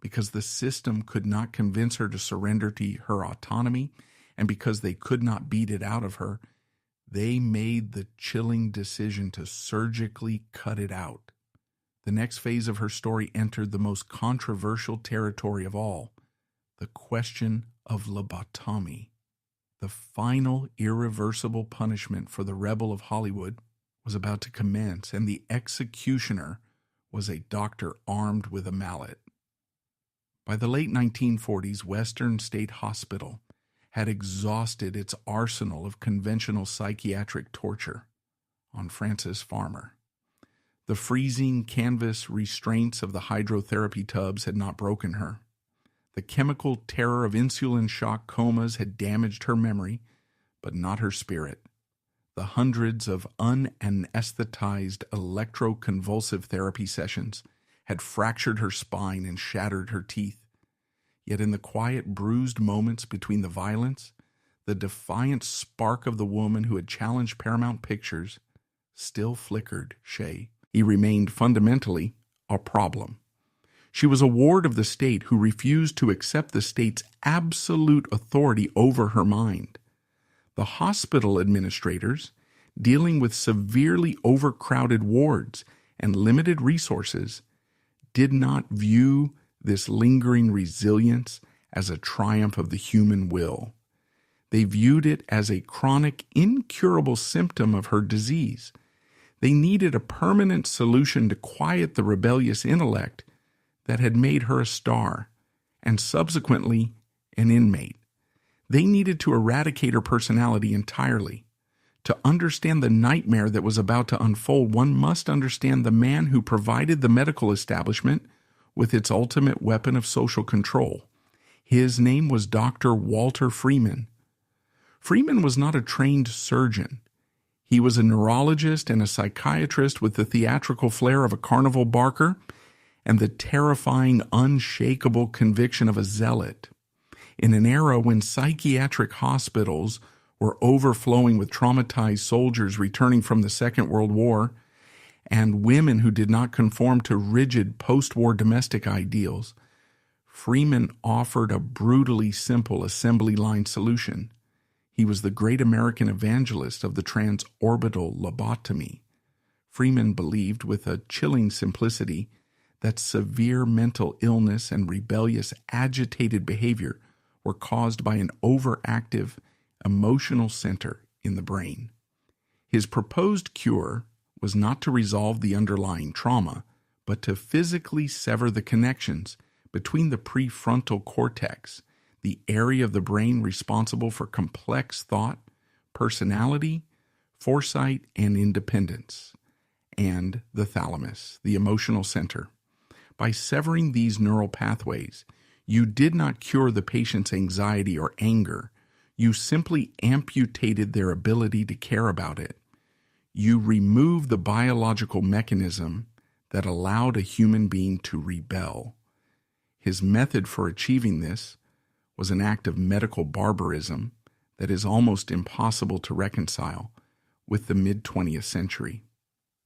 because the system could not convince her to surrender to her autonomy, and because they could not beat it out of her, they made the chilling decision to surgically cut it out. The next phase of her story entered the most controversial territory of all, the question of lobotomy, the The final irreversible punishment for the rebel of Hollywood was about to commence, and the executioner was a doctor armed with a mallet. By the late 1940s, Western State Hospital had exhausted its arsenal of conventional psychiatric torture on Frances Farmer. The freezing canvas restraints of the hydrotherapy tubs had not broken her. The chemical terror of insulin shock comas had damaged her memory, but not her spirit. The hundreds of unanesthetized electroconvulsive therapy sessions had fractured her spine and shattered her teeth. Yet in the quiet, bruised moments between the violence, the defiant spark of the woman who had challenged Paramount Pictures still flickered Shea. He remained fundamentally a problem. She was a ward of the state who refused to accept the state's absolute authority over her mind. The hospital administrators, dealing with severely overcrowded wards and limited resources, did not view this lingering resilience as a triumph of the human will. They viewed it as a chronic, incurable symptom of her disease. They needed a permanent solution to quiet the rebellious intellect that had made her a star and subsequently an inmate. They needed to eradicate her personality entirely. To understand the nightmare that was about to unfold, one must understand the man who provided the medical establishment with its ultimate weapon of social control. His name was Dr. Walter Freeman. Freeman was not a trained surgeon. He was a neurologist and a psychiatrist with the theatrical flair of a carnival barker and the terrifying, unshakable conviction of a zealot. In an era when psychiatric hospitals were overflowing with traumatized soldiers returning from the Second World War and women who did not conform to rigid post-war domestic ideals, Freeman offered a brutally simple assembly line solution. He was the great American evangelist of the transorbital lobotomy. Freeman believed with a chilling simplicity that severe mental illness and rebellious, agitated behavior were caused by an overactive emotional center in the brain. His proposed cure was not to resolve the underlying trauma, but to physically sever the connections between the prefrontal cortex, the area of the brain responsible for complex thought, personality, foresight, and independence, and the thalamus, the emotional center. By severing these neural pathways, you did not cure the patient's anxiety or anger. You simply amputated their ability to care about it. You removed the biological mechanism that allowed a human being to rebel. His method for achieving this was an act of medical barbarism that is almost impossible to reconcile with the mid-20th century.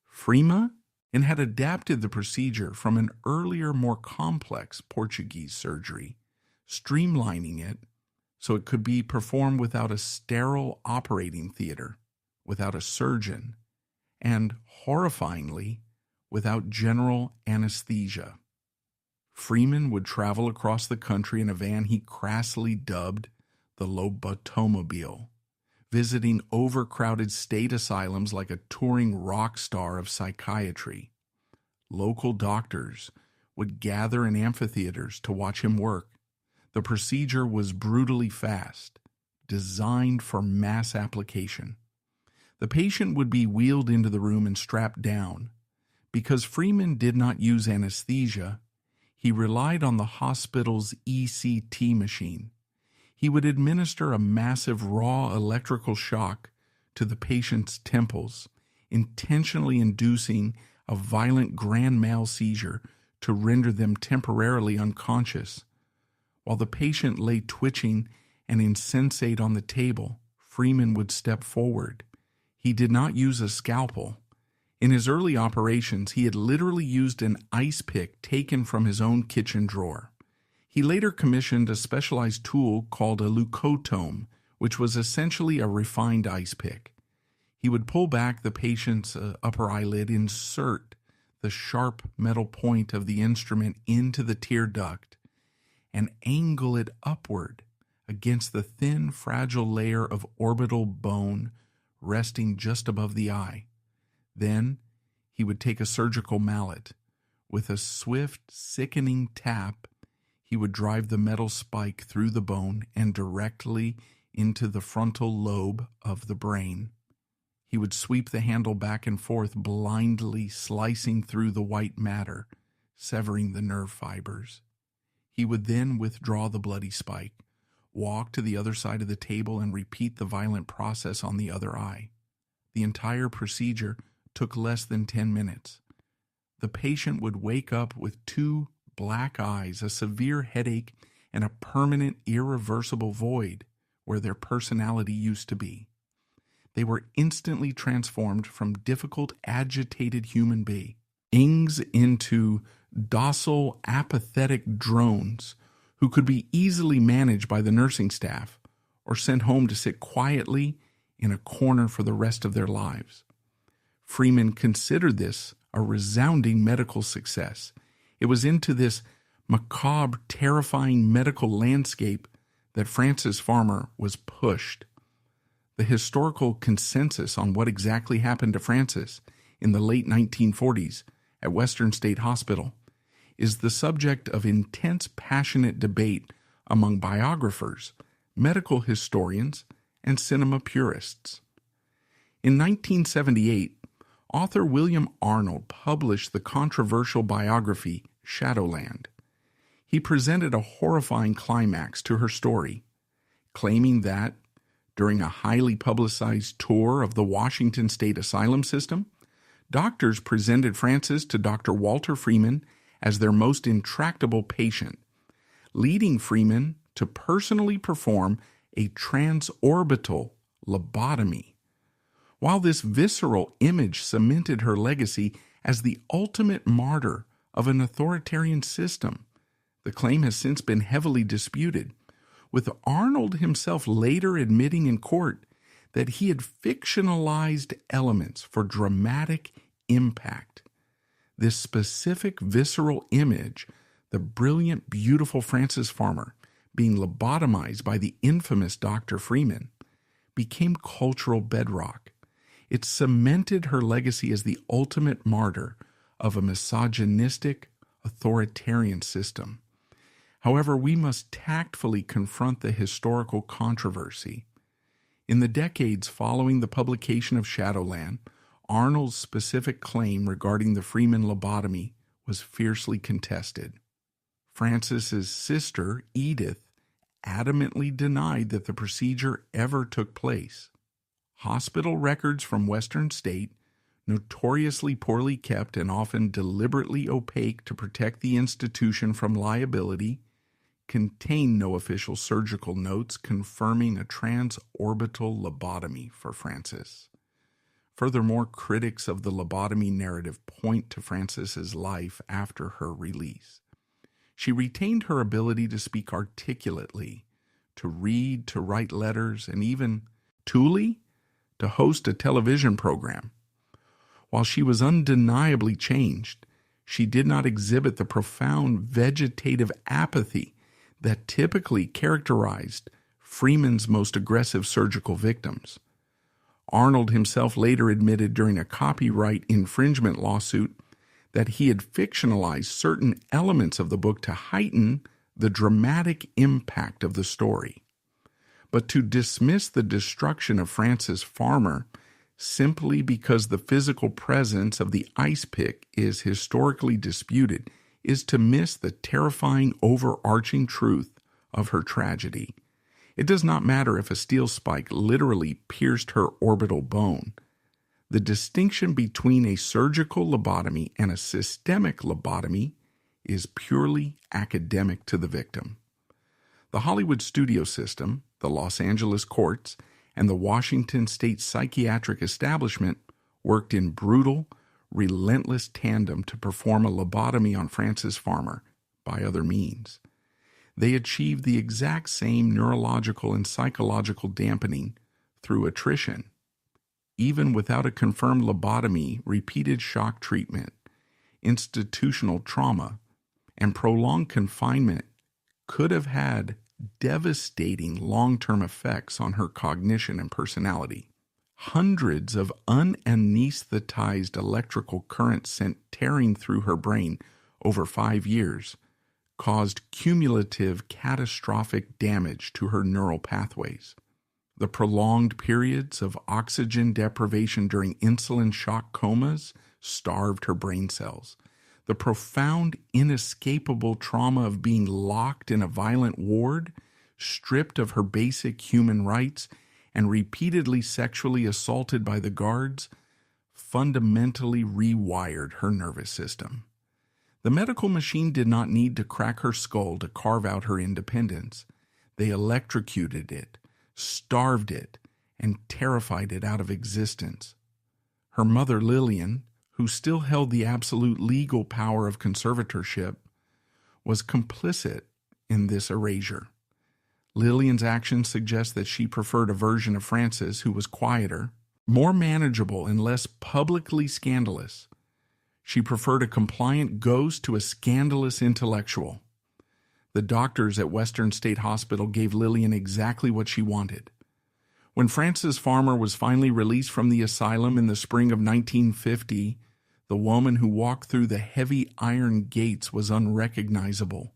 Freeman had adapted the procedure from an earlier, more complex Portuguese surgery, streamlining it so it could be performed without a sterile operating theater, without a surgeon, and, horrifyingly, without general anesthesia. Freeman would travel across the country in a van he crassly dubbed the lobotomobile, visiting overcrowded state asylums like a touring rock star of psychiatry. Local doctors would gather in amphitheaters to watch him work. The procedure was brutally fast, designed for mass application. The patient would be wheeled into the room and strapped down. Because Freeman did not use anesthesia, he relied on the hospital's ECT machine. He would administer a massive raw electrical shock to the patient's temples, intentionally inducing a violent grand mal seizure to render them temporarily unconscious. While the patient lay twitching and insensate on the table, Freeman would step forward. He did not use a scalpel. In his early operations, he had literally used an ice pick taken from his own kitchen drawer. He later commissioned a specialized tool called a leucotome, which was essentially a refined ice pick. He would pull back the patient's upper eyelid, insert the sharp metal point of the instrument into the tear duct, and angle it upward against the thin, fragile layer of orbital bone resting just above the eye. Then he would take a surgical mallet. With a swift, sickening tap, he would drive the metal spike through the bone and directly into the frontal lobe of the brain. He would sweep the handle back and forth, blindly slicing through the white matter, severing the nerve fibers. He would then withdraw the bloody spike, walk to the other side of the table, and repeat the violent process on the other eye. The entire procedure took less than 10 minutes. The patient would wake up with 2 black eyes, a severe headache, and a permanent, irreversible void where their personality used to be. They were instantly transformed from difficult, agitated human beings into docile, apathetic drones who could be easily managed by the nursing staff or sent home to sit quietly in a corner for the rest of their lives. Freeman considered this a resounding medical success. It was into this macabre, terrifying medical landscape that Frances Farmer was pushed. The historical consensus on what exactly happened to Frances in the late 1940s at Western State Hospital is the subject of intense, passionate debate among biographers, medical historians, and cinema purists. In 1978, author William Arnold published the controversial biography Shadowland. He presented a horrifying climax to her story, claiming that, during a highly publicized tour of the Washington State Asylum system, doctors presented Frances to Dr. Walter Freeman as their most intractable patient, leading Freeman to personally perform a transorbital lobotomy. While this visceral image cemented her legacy as the ultimate martyr of an authoritarian system, the claim has since been heavily disputed, with Arnold himself later admitting in court that he had fictionalized elements for dramatic impact. This specific visceral image, the brilliant, beautiful Frances Farmer being lobotomized by the infamous Dr. Freeman, became cultural bedrock. It cemented her legacy as the ultimate martyr of a misogynistic, authoritarian system. However, we must tactfully confront the historical controversy. In the decades following the publication of Shadowland, Arnold's specific claim regarding the Freeman lobotomy was fiercely contested. Frances's sister, Edith, adamantly denied that the procedure ever took place. Hospital records from Western State, notoriously poorly kept and often deliberately opaque to protect the institution from liability, contain no official surgical notes confirming a transorbital lobotomy for Frances. Furthermore, critics of the lobotomy narrative point to Frances's life after her release. She retained her ability to speak articulately, to read, to write letters, and even, to host a television program. While she was undeniably changed, she did not exhibit the profound vegetative apathy that typically characterized Freeman's most aggressive surgical victims. Arnold himself later admitted during a copyright infringement lawsuit that he had fictionalized certain elements of the book to heighten the dramatic impact of the story. But to dismiss the destruction of Frances Farmer simply because the physical presence of the ice pick is historically disputed is to miss the terrifying overarching truth of her tragedy. It does not matter if a steel spike literally pierced her orbital bone. The distinction between a surgical lobotomy and a systemic lobotomy is purely academic to the victim. The Hollywood studio system, the Los Angeles courts, and the Washington State Psychiatric establishment worked in brutal, relentless tandem to perform a lobotomy on Frances Farmer by other means. They achieved the exact same neurological and psychological dampening through attrition. Even without a confirmed lobotomy, repeated shock treatment, institutional trauma, and prolonged confinement could have had devastating long-term effects on her cognition and personality. Hundreds of unanesthetized electrical currents sent tearing through her brain over 5 years caused cumulative catastrophic damage to her neural pathways. The prolonged periods of oxygen deprivation during insulin shock comas starved her brain cells. The profound, inescapable trauma of being locked in a violent ward, stripped of her basic human rights, and repeatedly sexually assaulted by the guards, fundamentally rewired her nervous system. The medical machine did not need to crack her skull to carve out her independence. They electrocuted it, starved it, and terrified it out of existence. Her mother, Lillian, who still held the absolute legal power of conservatorship, was complicit in this erasure. Lillian's actions suggest that she preferred a version of Frances who was quieter, more manageable, and less publicly scandalous. She preferred a compliant ghost to a scandalous intellectual. The doctors at Western State Hospital gave Lillian exactly what she wanted. When Frances Farmer was finally released from the asylum in the spring of 1950, the woman who walked through the heavy iron gates was unrecognizable.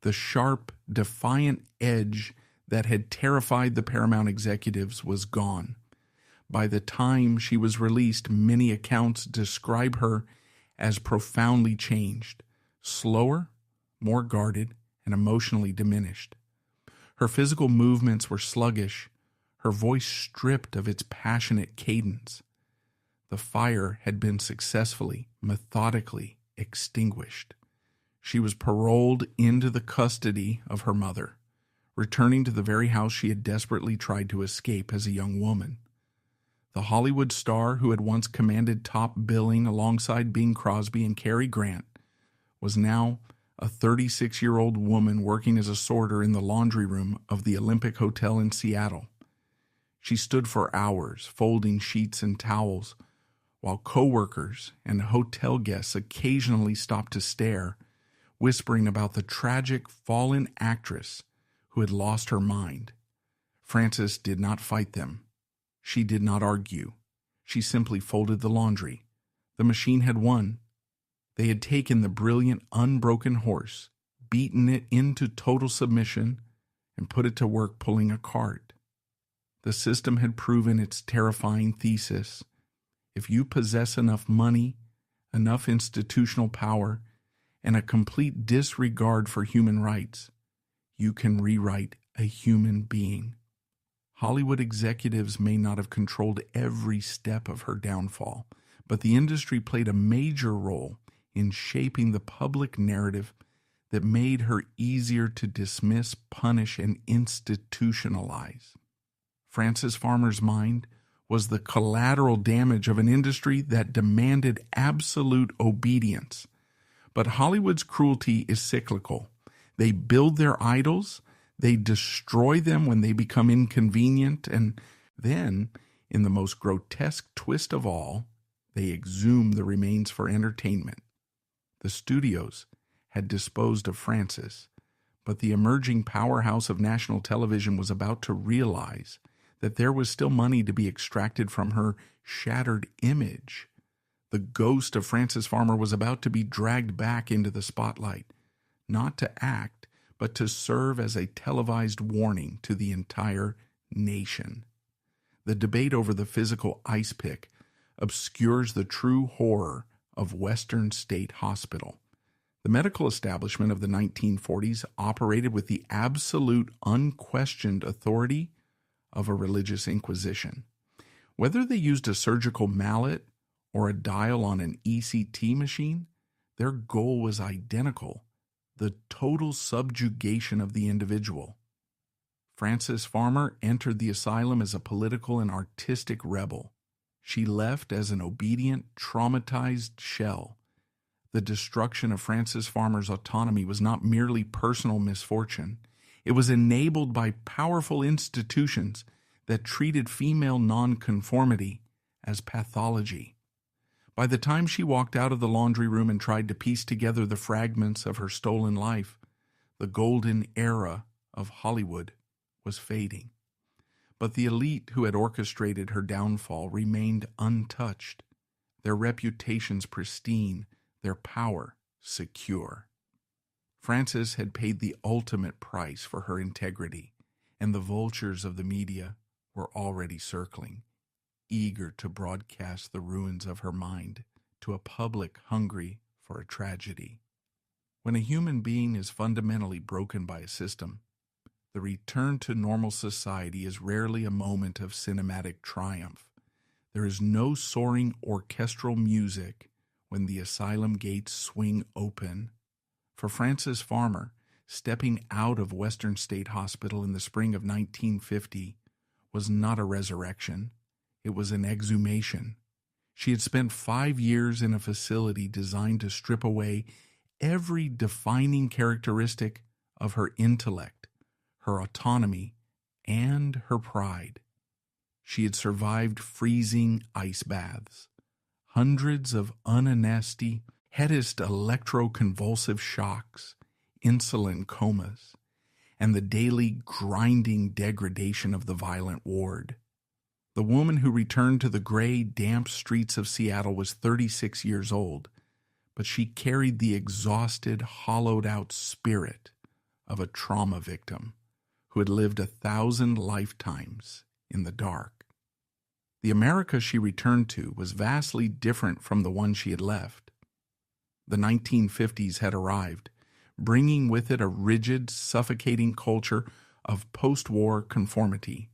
The sharp, defiant edge that had terrified the Paramount executives was gone. By the time she was released, many accounts describe her as profoundly changed, slower, more guarded, and emotionally diminished. Her physical movements were sluggish, her voice stripped of its passionate cadence. The fire had been successfully, methodically extinguished. She was paroled into the custody of her mother, returning to the very house she had desperately tried to escape as a young woman. The Hollywood star who had once commanded top billing alongside Bing Crosby and Cary Grant was now a 36-year-old woman working as a sorter in the laundry room of the Olympic Hotel in Seattle. She stood for hours folding sheets and towels, while coworkers and hotel guests occasionally stopped to stare, whispering about the tragic fallen actress who had lost her mind. Frances did not fight them. She did not argue. She simply folded the laundry. The machine had won. They had taken the brilliant, unbroken horse, beaten it into total submission, and put it to work pulling a cart. The system had proven its terrifying thesis. If you possess enough money, enough institutional power, and a complete disregard for human rights, you can rewrite a human being. Hollywood executives may not have controlled every step of her downfall, but the industry played a major role in shaping the public narrative that made her easier to dismiss, punish, and institutionalize. Frances Farmer's mind was the collateral damage of an industry that demanded absolute obedience. But Hollywood's cruelty is cyclical. They build their idols, they destroy them when they become inconvenient, and then, in the most grotesque twist of all, they exhume the remains for entertainment. The studios had disposed of Frances, but the emerging powerhouse of national television was about to realize that there was still money to be extracted from her shattered image. The ghost of Frances Farmer was about to be dragged back into the spotlight, not to act, but to serve as a televised warning to the entire nation. The debate over the physical ice pick obscures the true horror of Western State Hospital. The medical establishment of the 1940s operated with the absolute, unquestioned authority of a religious inquisition. Whether they used a surgical mallet or a dial on an ECT machine, their goal was identical: the total subjugation of the individual. Frances Farmer entered the asylum as a political and artistic rebel. She left as an obedient, traumatized shell. The destruction of Frances Farmer's autonomy was not merely personal misfortune. It was enabled by powerful institutions that treated female nonconformity as pathology. By the time she walked out of the laundry room and tried to piece together the fragments of her stolen life, the golden era of Hollywood was fading. But the elite who had orchestrated her downfall remained untouched, their reputations pristine, their power secure. Frances had paid the ultimate price for her integrity, and the vultures of the media were already circling, eager to broadcast the ruins of her mind to a public hungry for a tragedy. When a human being is fundamentally broken by a system, the return to normal society is rarely a moment of cinematic triumph. There is no soaring orchestral music when the asylum gates swing open. For Frances Farmer, stepping out of Western State Hospital in the spring of 1950 was not a resurrection. It was an exhumation. She had spent 5 years in a facility designed to strip away every defining characteristic of her intellect, her autonomy, and her pride. She had survived freezing ice baths, hundreds of unanesthetized, headest electroconvulsive shocks, insulin comas, and the daily grinding degradation of the violent ward. The woman who returned to the gray, damp streets of Seattle was 36 years old, but she carried the exhausted, hollowed-out spirit of a trauma victim who had lived 1,000 lifetimes in the dark. The America she returned to was vastly different from the one she had left. The 1950s had arrived, bringing with it a rigid, suffocating culture of post-war conformity.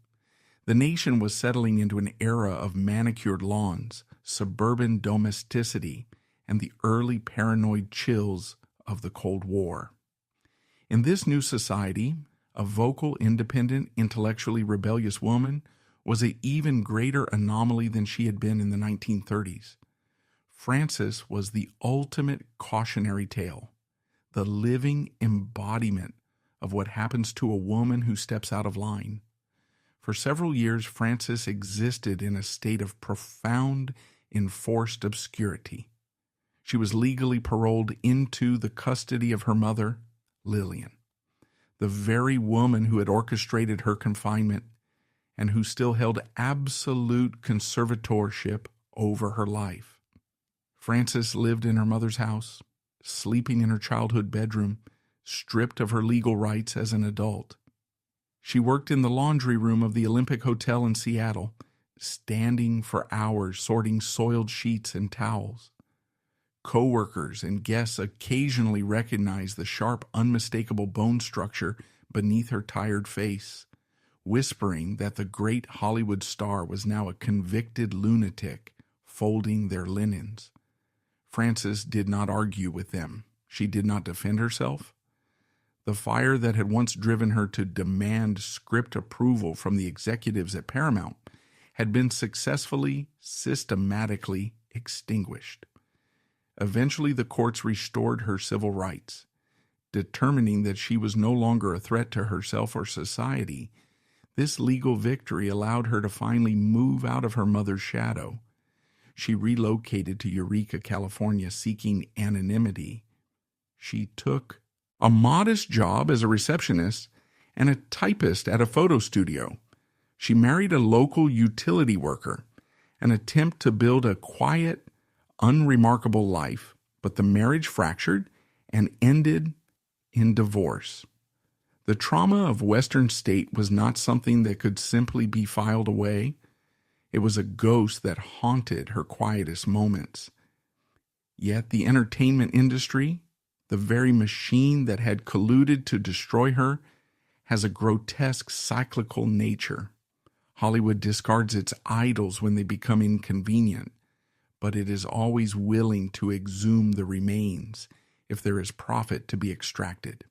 The nation was settling into an era of manicured lawns, suburban domesticity, and the early paranoid chills of the Cold War. In this new society, a vocal, independent, intellectually rebellious woman was an even greater anomaly than she had been in the 1930s. Frances was the ultimate cautionary tale, the living embodiment of what happens to a woman who steps out of line. For several years, Frances existed in a state of profound, enforced obscurity. She was legally paroled into the custody of her mother, Lillian, the very woman who had orchestrated her confinement and who still held absolute conservatorship over her life. Frances lived in her mother's house, sleeping in her childhood bedroom, stripped of her legal rights as an adult. She worked in the laundry room of the Olympic Hotel in Seattle, standing for hours sorting soiled sheets and towels. Coworkers and guests occasionally recognized the sharp, unmistakable bone structure beneath her tired face, whispering that the great Hollywood star was now a convicted lunatic folding their linens. Frances did not argue with them. She did not defend herself. The fire that had once driven her to demand script approval from the executives at Paramount had been successfully, systematically extinguished. Eventually, the courts restored her civil rights, determining that she was no longer a threat to herself or society. This legal victory allowed her to finally move out of her mother's shadow. She relocated to Eureka, California, seeking anonymity. She took a modest job as a receptionist and a typist at a photo studio. She married a local utility worker, an attempt to build a quiet, unremarkable life, but the marriage fractured and ended in divorce. The trauma of Western State was not something that could simply be filed away. It was a ghost that haunted her quietest moments. Yet the entertainment industry, the very machine that had colluded to destroy her, has a grotesque cyclical nature. Hollywood discards its idols when they become inconvenient, but it is always willing to exhume the remains if there is profit to be extracted.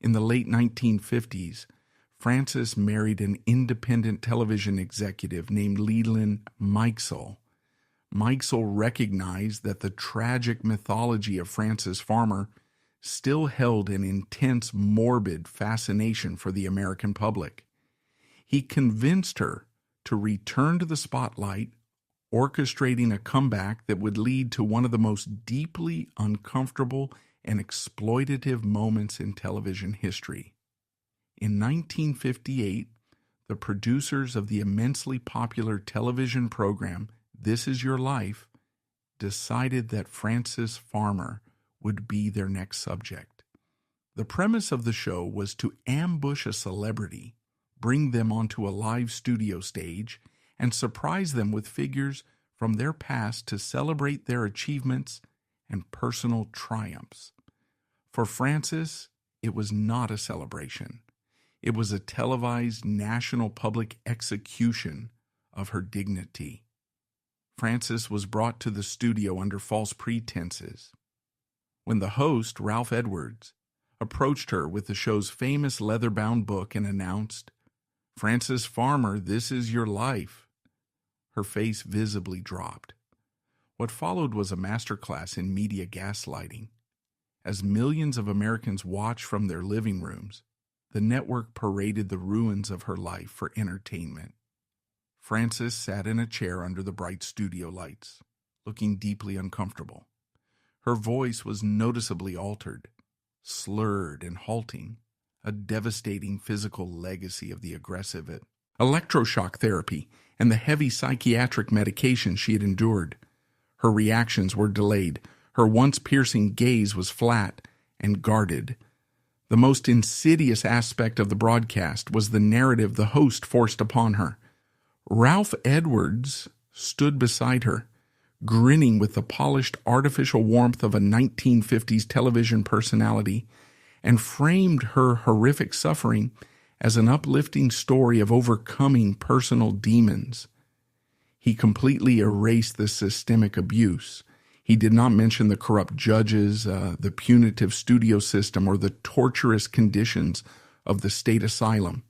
In the late 1950s, Frances married an independent television executive named Leland Mikesell. Mikesell recognized that the tragic mythology of Frances Farmer still held an intense, morbid fascination for the American public. He convinced her to return to the spotlight, orchestrating a comeback that would lead to one of the most deeply uncomfortable and exploitative moments in television history. In 1958, the producers of the immensely popular television program This Is Your Life decided that Frances Farmer would be their next subject. The premise of the show was to ambush a celebrity, bring them onto a live studio stage, and surprise them with figures from their past to celebrate their achievements and personal triumphs. For Frances, it was not a celebration. It was a televised national public execution of her dignity. Frances was brought to the studio under false pretenses. When the host, Ralph Edwards, approached her with the show's famous leather-bound book and announced, "Frances Farmer, this is your life," her face visibly dropped. What followed was a masterclass in media gaslighting. As millions of Americans watched from their living rooms, the network paraded the ruins of her life for entertainment. Frances sat in a chair under the bright studio lights, looking deeply uncomfortable. Her voice was noticeably altered, slurred and halting, a devastating physical legacy of the aggressive electroshock therapy and the heavy psychiatric medication she had endured. Her reactions were delayed. Her once piercing gaze was flat and guarded. The most insidious aspect of the broadcast was the narrative the host forced upon her. Ralph Edwards stood beside her, grinning with the polished artificial warmth of a 1950s television personality, and framed her horrific suffering as an uplifting story of overcoming personal demons. He completely erased the systemic abuse. He did not mention the corrupt judges, the punitive studio system, or the torturous conditions of the state asylum.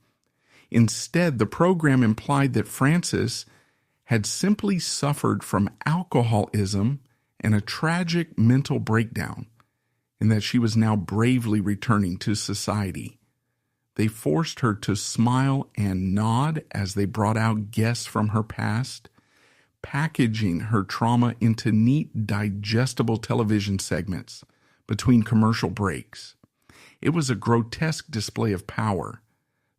Instead, the program implied that Frances had simply suffered from alcoholism and a tragic mental breakdown, and that she was now bravely returning to society. They forced her to smile and nod as they brought out guests from her past, packaging her trauma into neat, digestible television segments between commercial breaks. It was a grotesque display of power.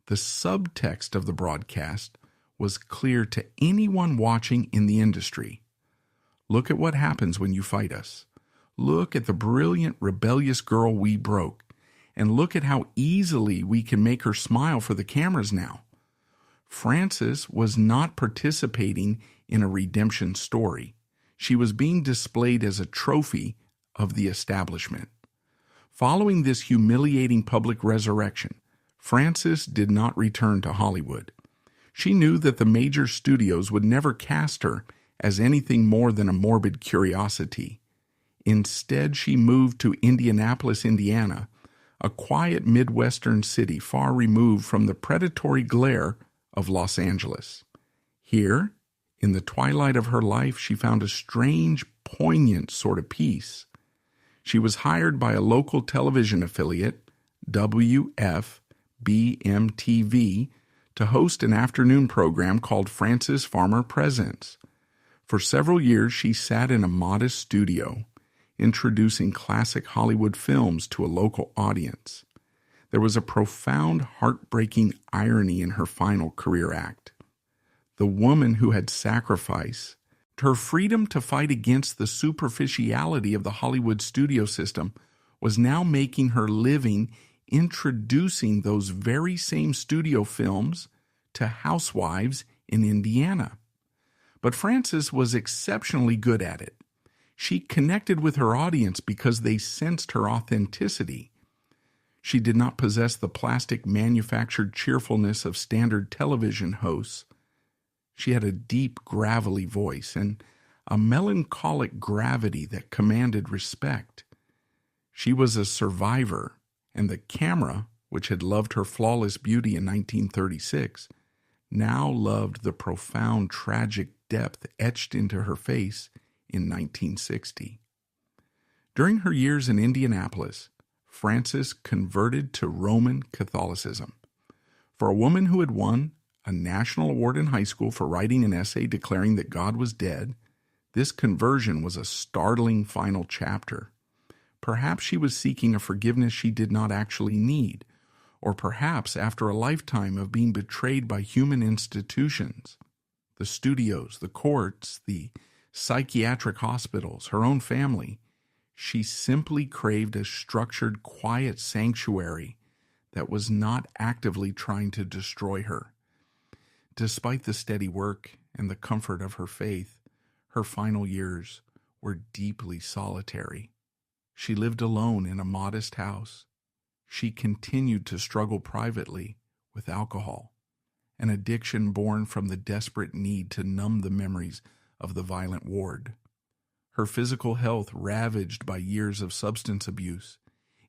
The subtext of the broadcast was clear to anyone watching in the industry. Look at what happens when you fight us. Look at the brilliant, rebellious girl we broke. And look at how easily we can make her smile for the cameras now. Frances was not participating in a redemption story. She was being displayed as a trophy of the establishment. Following this humiliating public resurrection, Frances did not return to Hollywood. She knew that the major studios would never cast her as anything more than a morbid curiosity. Instead, she moved to Indianapolis, Indiana, a quiet Midwestern city far removed from the predatory glare of Los Angeles. Here, in the twilight of her life, she found a strange, poignant sort of peace. She was hired by a local television affiliate, WFBM-TV, to host an afternoon program called Frances Farmer Presents. For several years, she sat in a modest studio, introducing classic Hollywood films to a local audience. There was a profound, heartbreaking irony in her final career act. The woman who had sacrificed her freedom to fight against the superficiality of the Hollywood studio system was now making her living introducing those very same studio films to housewives in Indiana. But Frances was exceptionally good at it. She connected with her audience because they sensed her authenticity. She did not possess the plastic manufactured cheerfulness of standard television hosts. She had a deep, gravelly voice and a melancholic gravity that commanded respect. She was a survivor, and the camera, which had loved her flawless beauty in 1936, now loved the profound, tragic depth etched into her face in 1960. During her years in Indianapolis, Frances converted to Roman Catholicism. For a woman who had won a national award in high school for writing an essay declaring that God was dead, this conversion was a startling final chapter. Perhaps she was seeking a forgiveness she did not actually need, or perhaps after a lifetime of being betrayed by human institutions, the studios, the courts, the psychiatric hospitals, her own family, she simply craved a structured, quiet sanctuary that was not actively trying to destroy her. Despite the steady work and the comfort of her faith, her final years were deeply solitary. She lived alone in a modest house. She continued to struggle privately with alcohol, an addiction born from the desperate need to numb the memories of the violent ward. Her physical health, ravaged by years of substance abuse,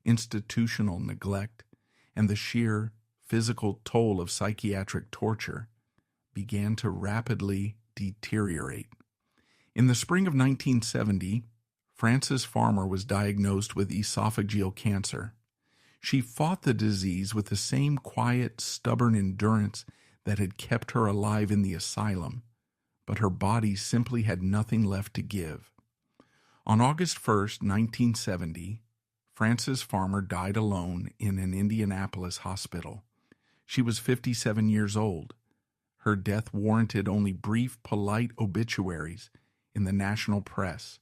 institutional neglect, and the sheer physical toll of psychiatric torture, began to rapidly deteriorate. In the spring of 1970, Frances Farmer was diagnosed with esophageal cancer. She fought the disease with the same quiet, stubborn endurance that had kept her alive in the asylum, but her body simply had nothing left to give. On August 1st, 1970, Frances Farmer died alone in an Indianapolis hospital. She was 57 years old. Her death warranted only brief, polite obituaries in the national press.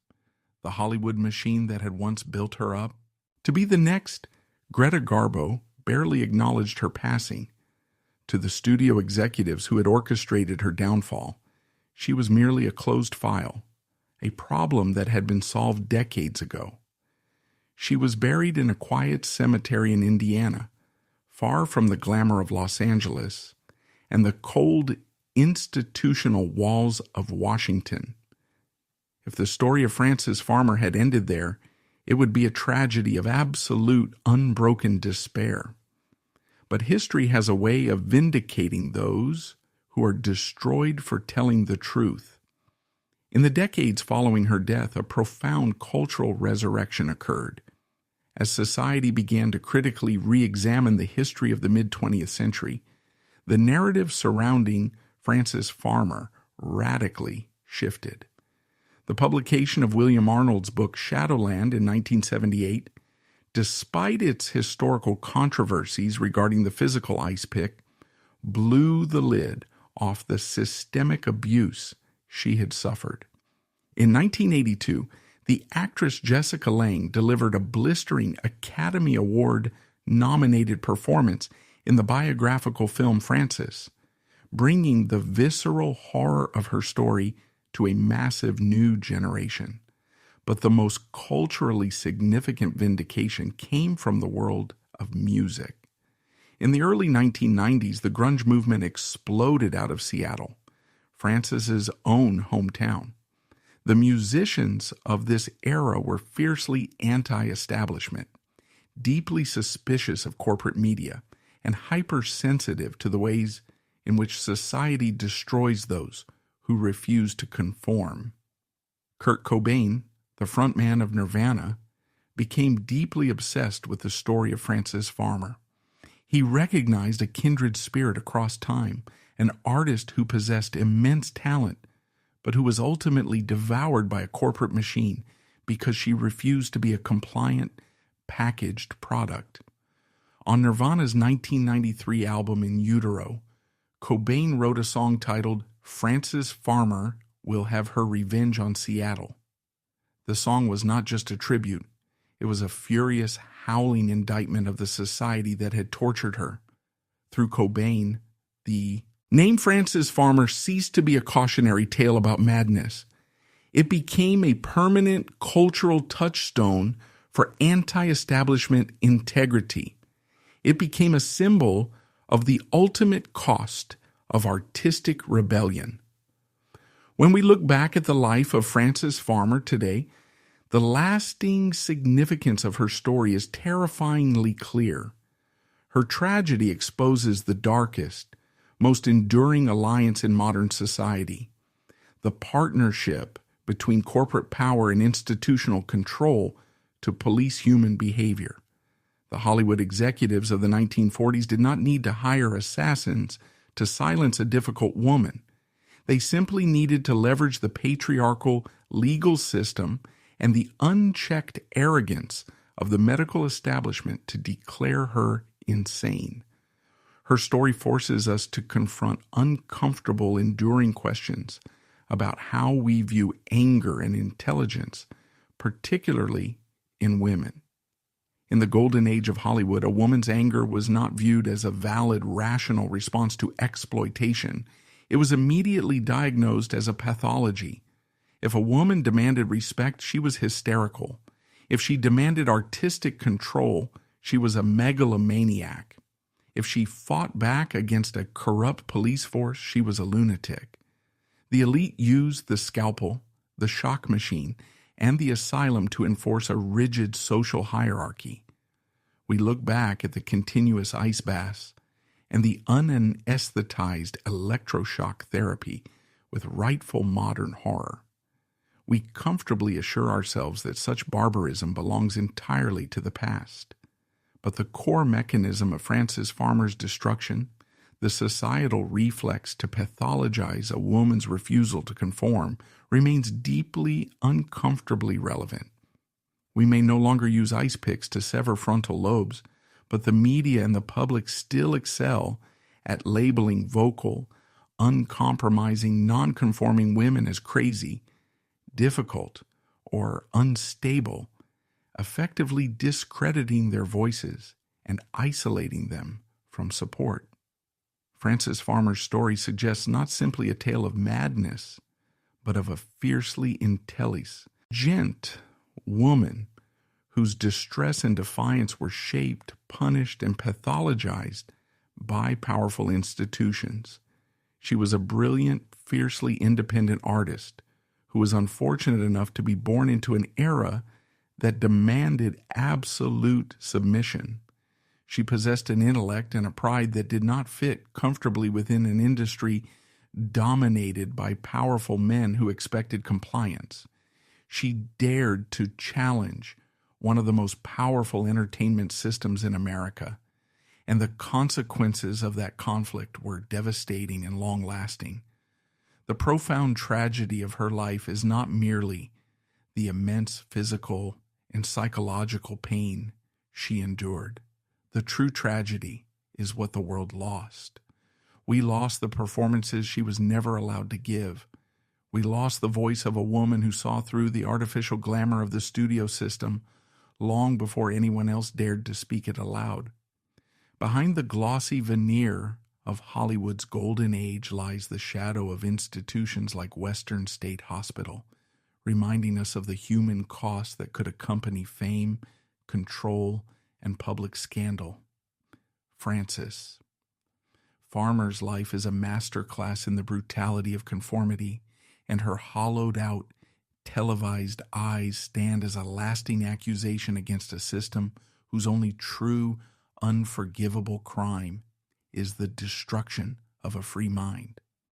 The Hollywood machine that had once built her up to be the next Greta Garbo barely acknowledged her passing. To the studio executives who had orchestrated her downfall, she was merely a closed file, a problem that had been solved decades ago. She was buried in a quiet cemetery in Indiana, far from the glamour of Los Angeles and the cold institutional walls of Washington. If the story of Frances Farmer had ended there, it would be a tragedy of absolute, unbroken despair. But history has a way of vindicating those who are destroyed for telling the truth. In the decades following her death, a profound cultural resurrection occurred. As society began to critically re-examine the history of the mid-20th century, the narrative surrounding Frances Farmer radically shifted. The publication of William Arnold's book Shadowland in 1978, despite its historical controversies regarding the physical ice pick, blew the lid off the systemic abuse she had suffered. In 1982, the actress Jessica Lange delivered a blistering Academy Award-nominated performance in the biographical film Frances, bringing the visceral horror of her story to a massive new generation. But the most culturally significant vindication came from the world of music. In the early 1990s, the grunge movement exploded out of Seattle, Frances's own hometown. The musicians of this era were fiercely anti-establishment, deeply suspicious of corporate media, and hypersensitive to the ways in which society destroys those who refuse to conform. Kurt Cobain, the frontman of Nirvana, became deeply obsessed with the story of Frances Farmer. He recognized a kindred spirit across time, an artist who possessed immense talent, but who was ultimately devoured by a corporate machine because she refused to be a compliant, packaged product. On Nirvana's 1993 album In Utero, Cobain wrote a song titled Frances Farmer Will Have Her Revenge on Seattle. The song was not just a tribute, it was a furious, howling indictment of the society that had tortured her. Through Cobain, the name Frances Farmer ceased to be a cautionary tale about madness. It became a permanent cultural touchstone for anti-establishment integrity. It became a symbol of the ultimate cost of artistic rebellion. When we look back at the life of Frances Farmer today, the lasting significance of her story is terrifyingly clear. Her tragedy exposes the darkest, most enduring alliance in modern society, the partnership between corporate power and institutional control to police human behavior. The Hollywood executives of the 1940s did not need to hire assassins to silence a difficult woman. They simply needed to leverage the patriarchal legal system and the unchecked arrogance of the medical establishment to declare her insane. Her story forces us to confront uncomfortable, enduring questions about how we view anger and intelligence, particularly in women. In the golden age of Hollywood, a woman's anger was not viewed as a valid, rational response to exploitation. It was immediately diagnosed as a pathology. If a woman demanded respect, she was hysterical. If she demanded artistic control, she was a megalomaniac. If she fought back against a corrupt police force, she was a lunatic. The elite used the scalpel, the shock machine, and the asylum to enforce a rigid social hierarchy. We look back at the continuous ice baths and the unanesthetized electroshock therapy with rightful modern horror. We comfortably assure ourselves that such barbarism belongs entirely to the past. But the core mechanism of Frances Farmer's destruction, the societal reflex to pathologize a woman's refusal to conform, remains deeply, uncomfortably relevant. We may no longer use ice picks to sever frontal lobes, but the media and the public still excel at labeling vocal, uncompromising, non-conforming women as crazy, difficult, or unstable, effectively discrediting their voices and isolating them from support. Frances Farmer's story suggests not simply a tale of madness, but of a fiercely intelligent woman whose distress and defiance were shaped, punished, and pathologized by powerful institutions. She was a brilliant, fiercely independent artist who was unfortunate enough to be born into an era that demanded absolute submission. She possessed an intellect and a pride that did not fit comfortably within an industry dominated by powerful men who expected compliance. She dared to challenge one of the most powerful entertainment systems in America, and the consequences of that conflict were devastating and long-lasting. The profound tragedy of her life is not merely the immense physical and psychological pain she endured. The true tragedy is what the world lost. We lost the performances she was never allowed to give. We lost the voice of a woman who saw through the artificial glamour of the studio system long before anyone else dared to speak it aloud. Behind the glossy veneer of Hollywood's golden age lies the shadow of institutions like Western State Hospital, reminding us of the human cost that could accompany fame, control, and public scandal. Frances Farmer's life is a masterclass in the brutality of conformity, and her hollowed-out, televised eyes stand as a lasting accusation against a system whose only true, unforgivable crime is the destruction of a free mind.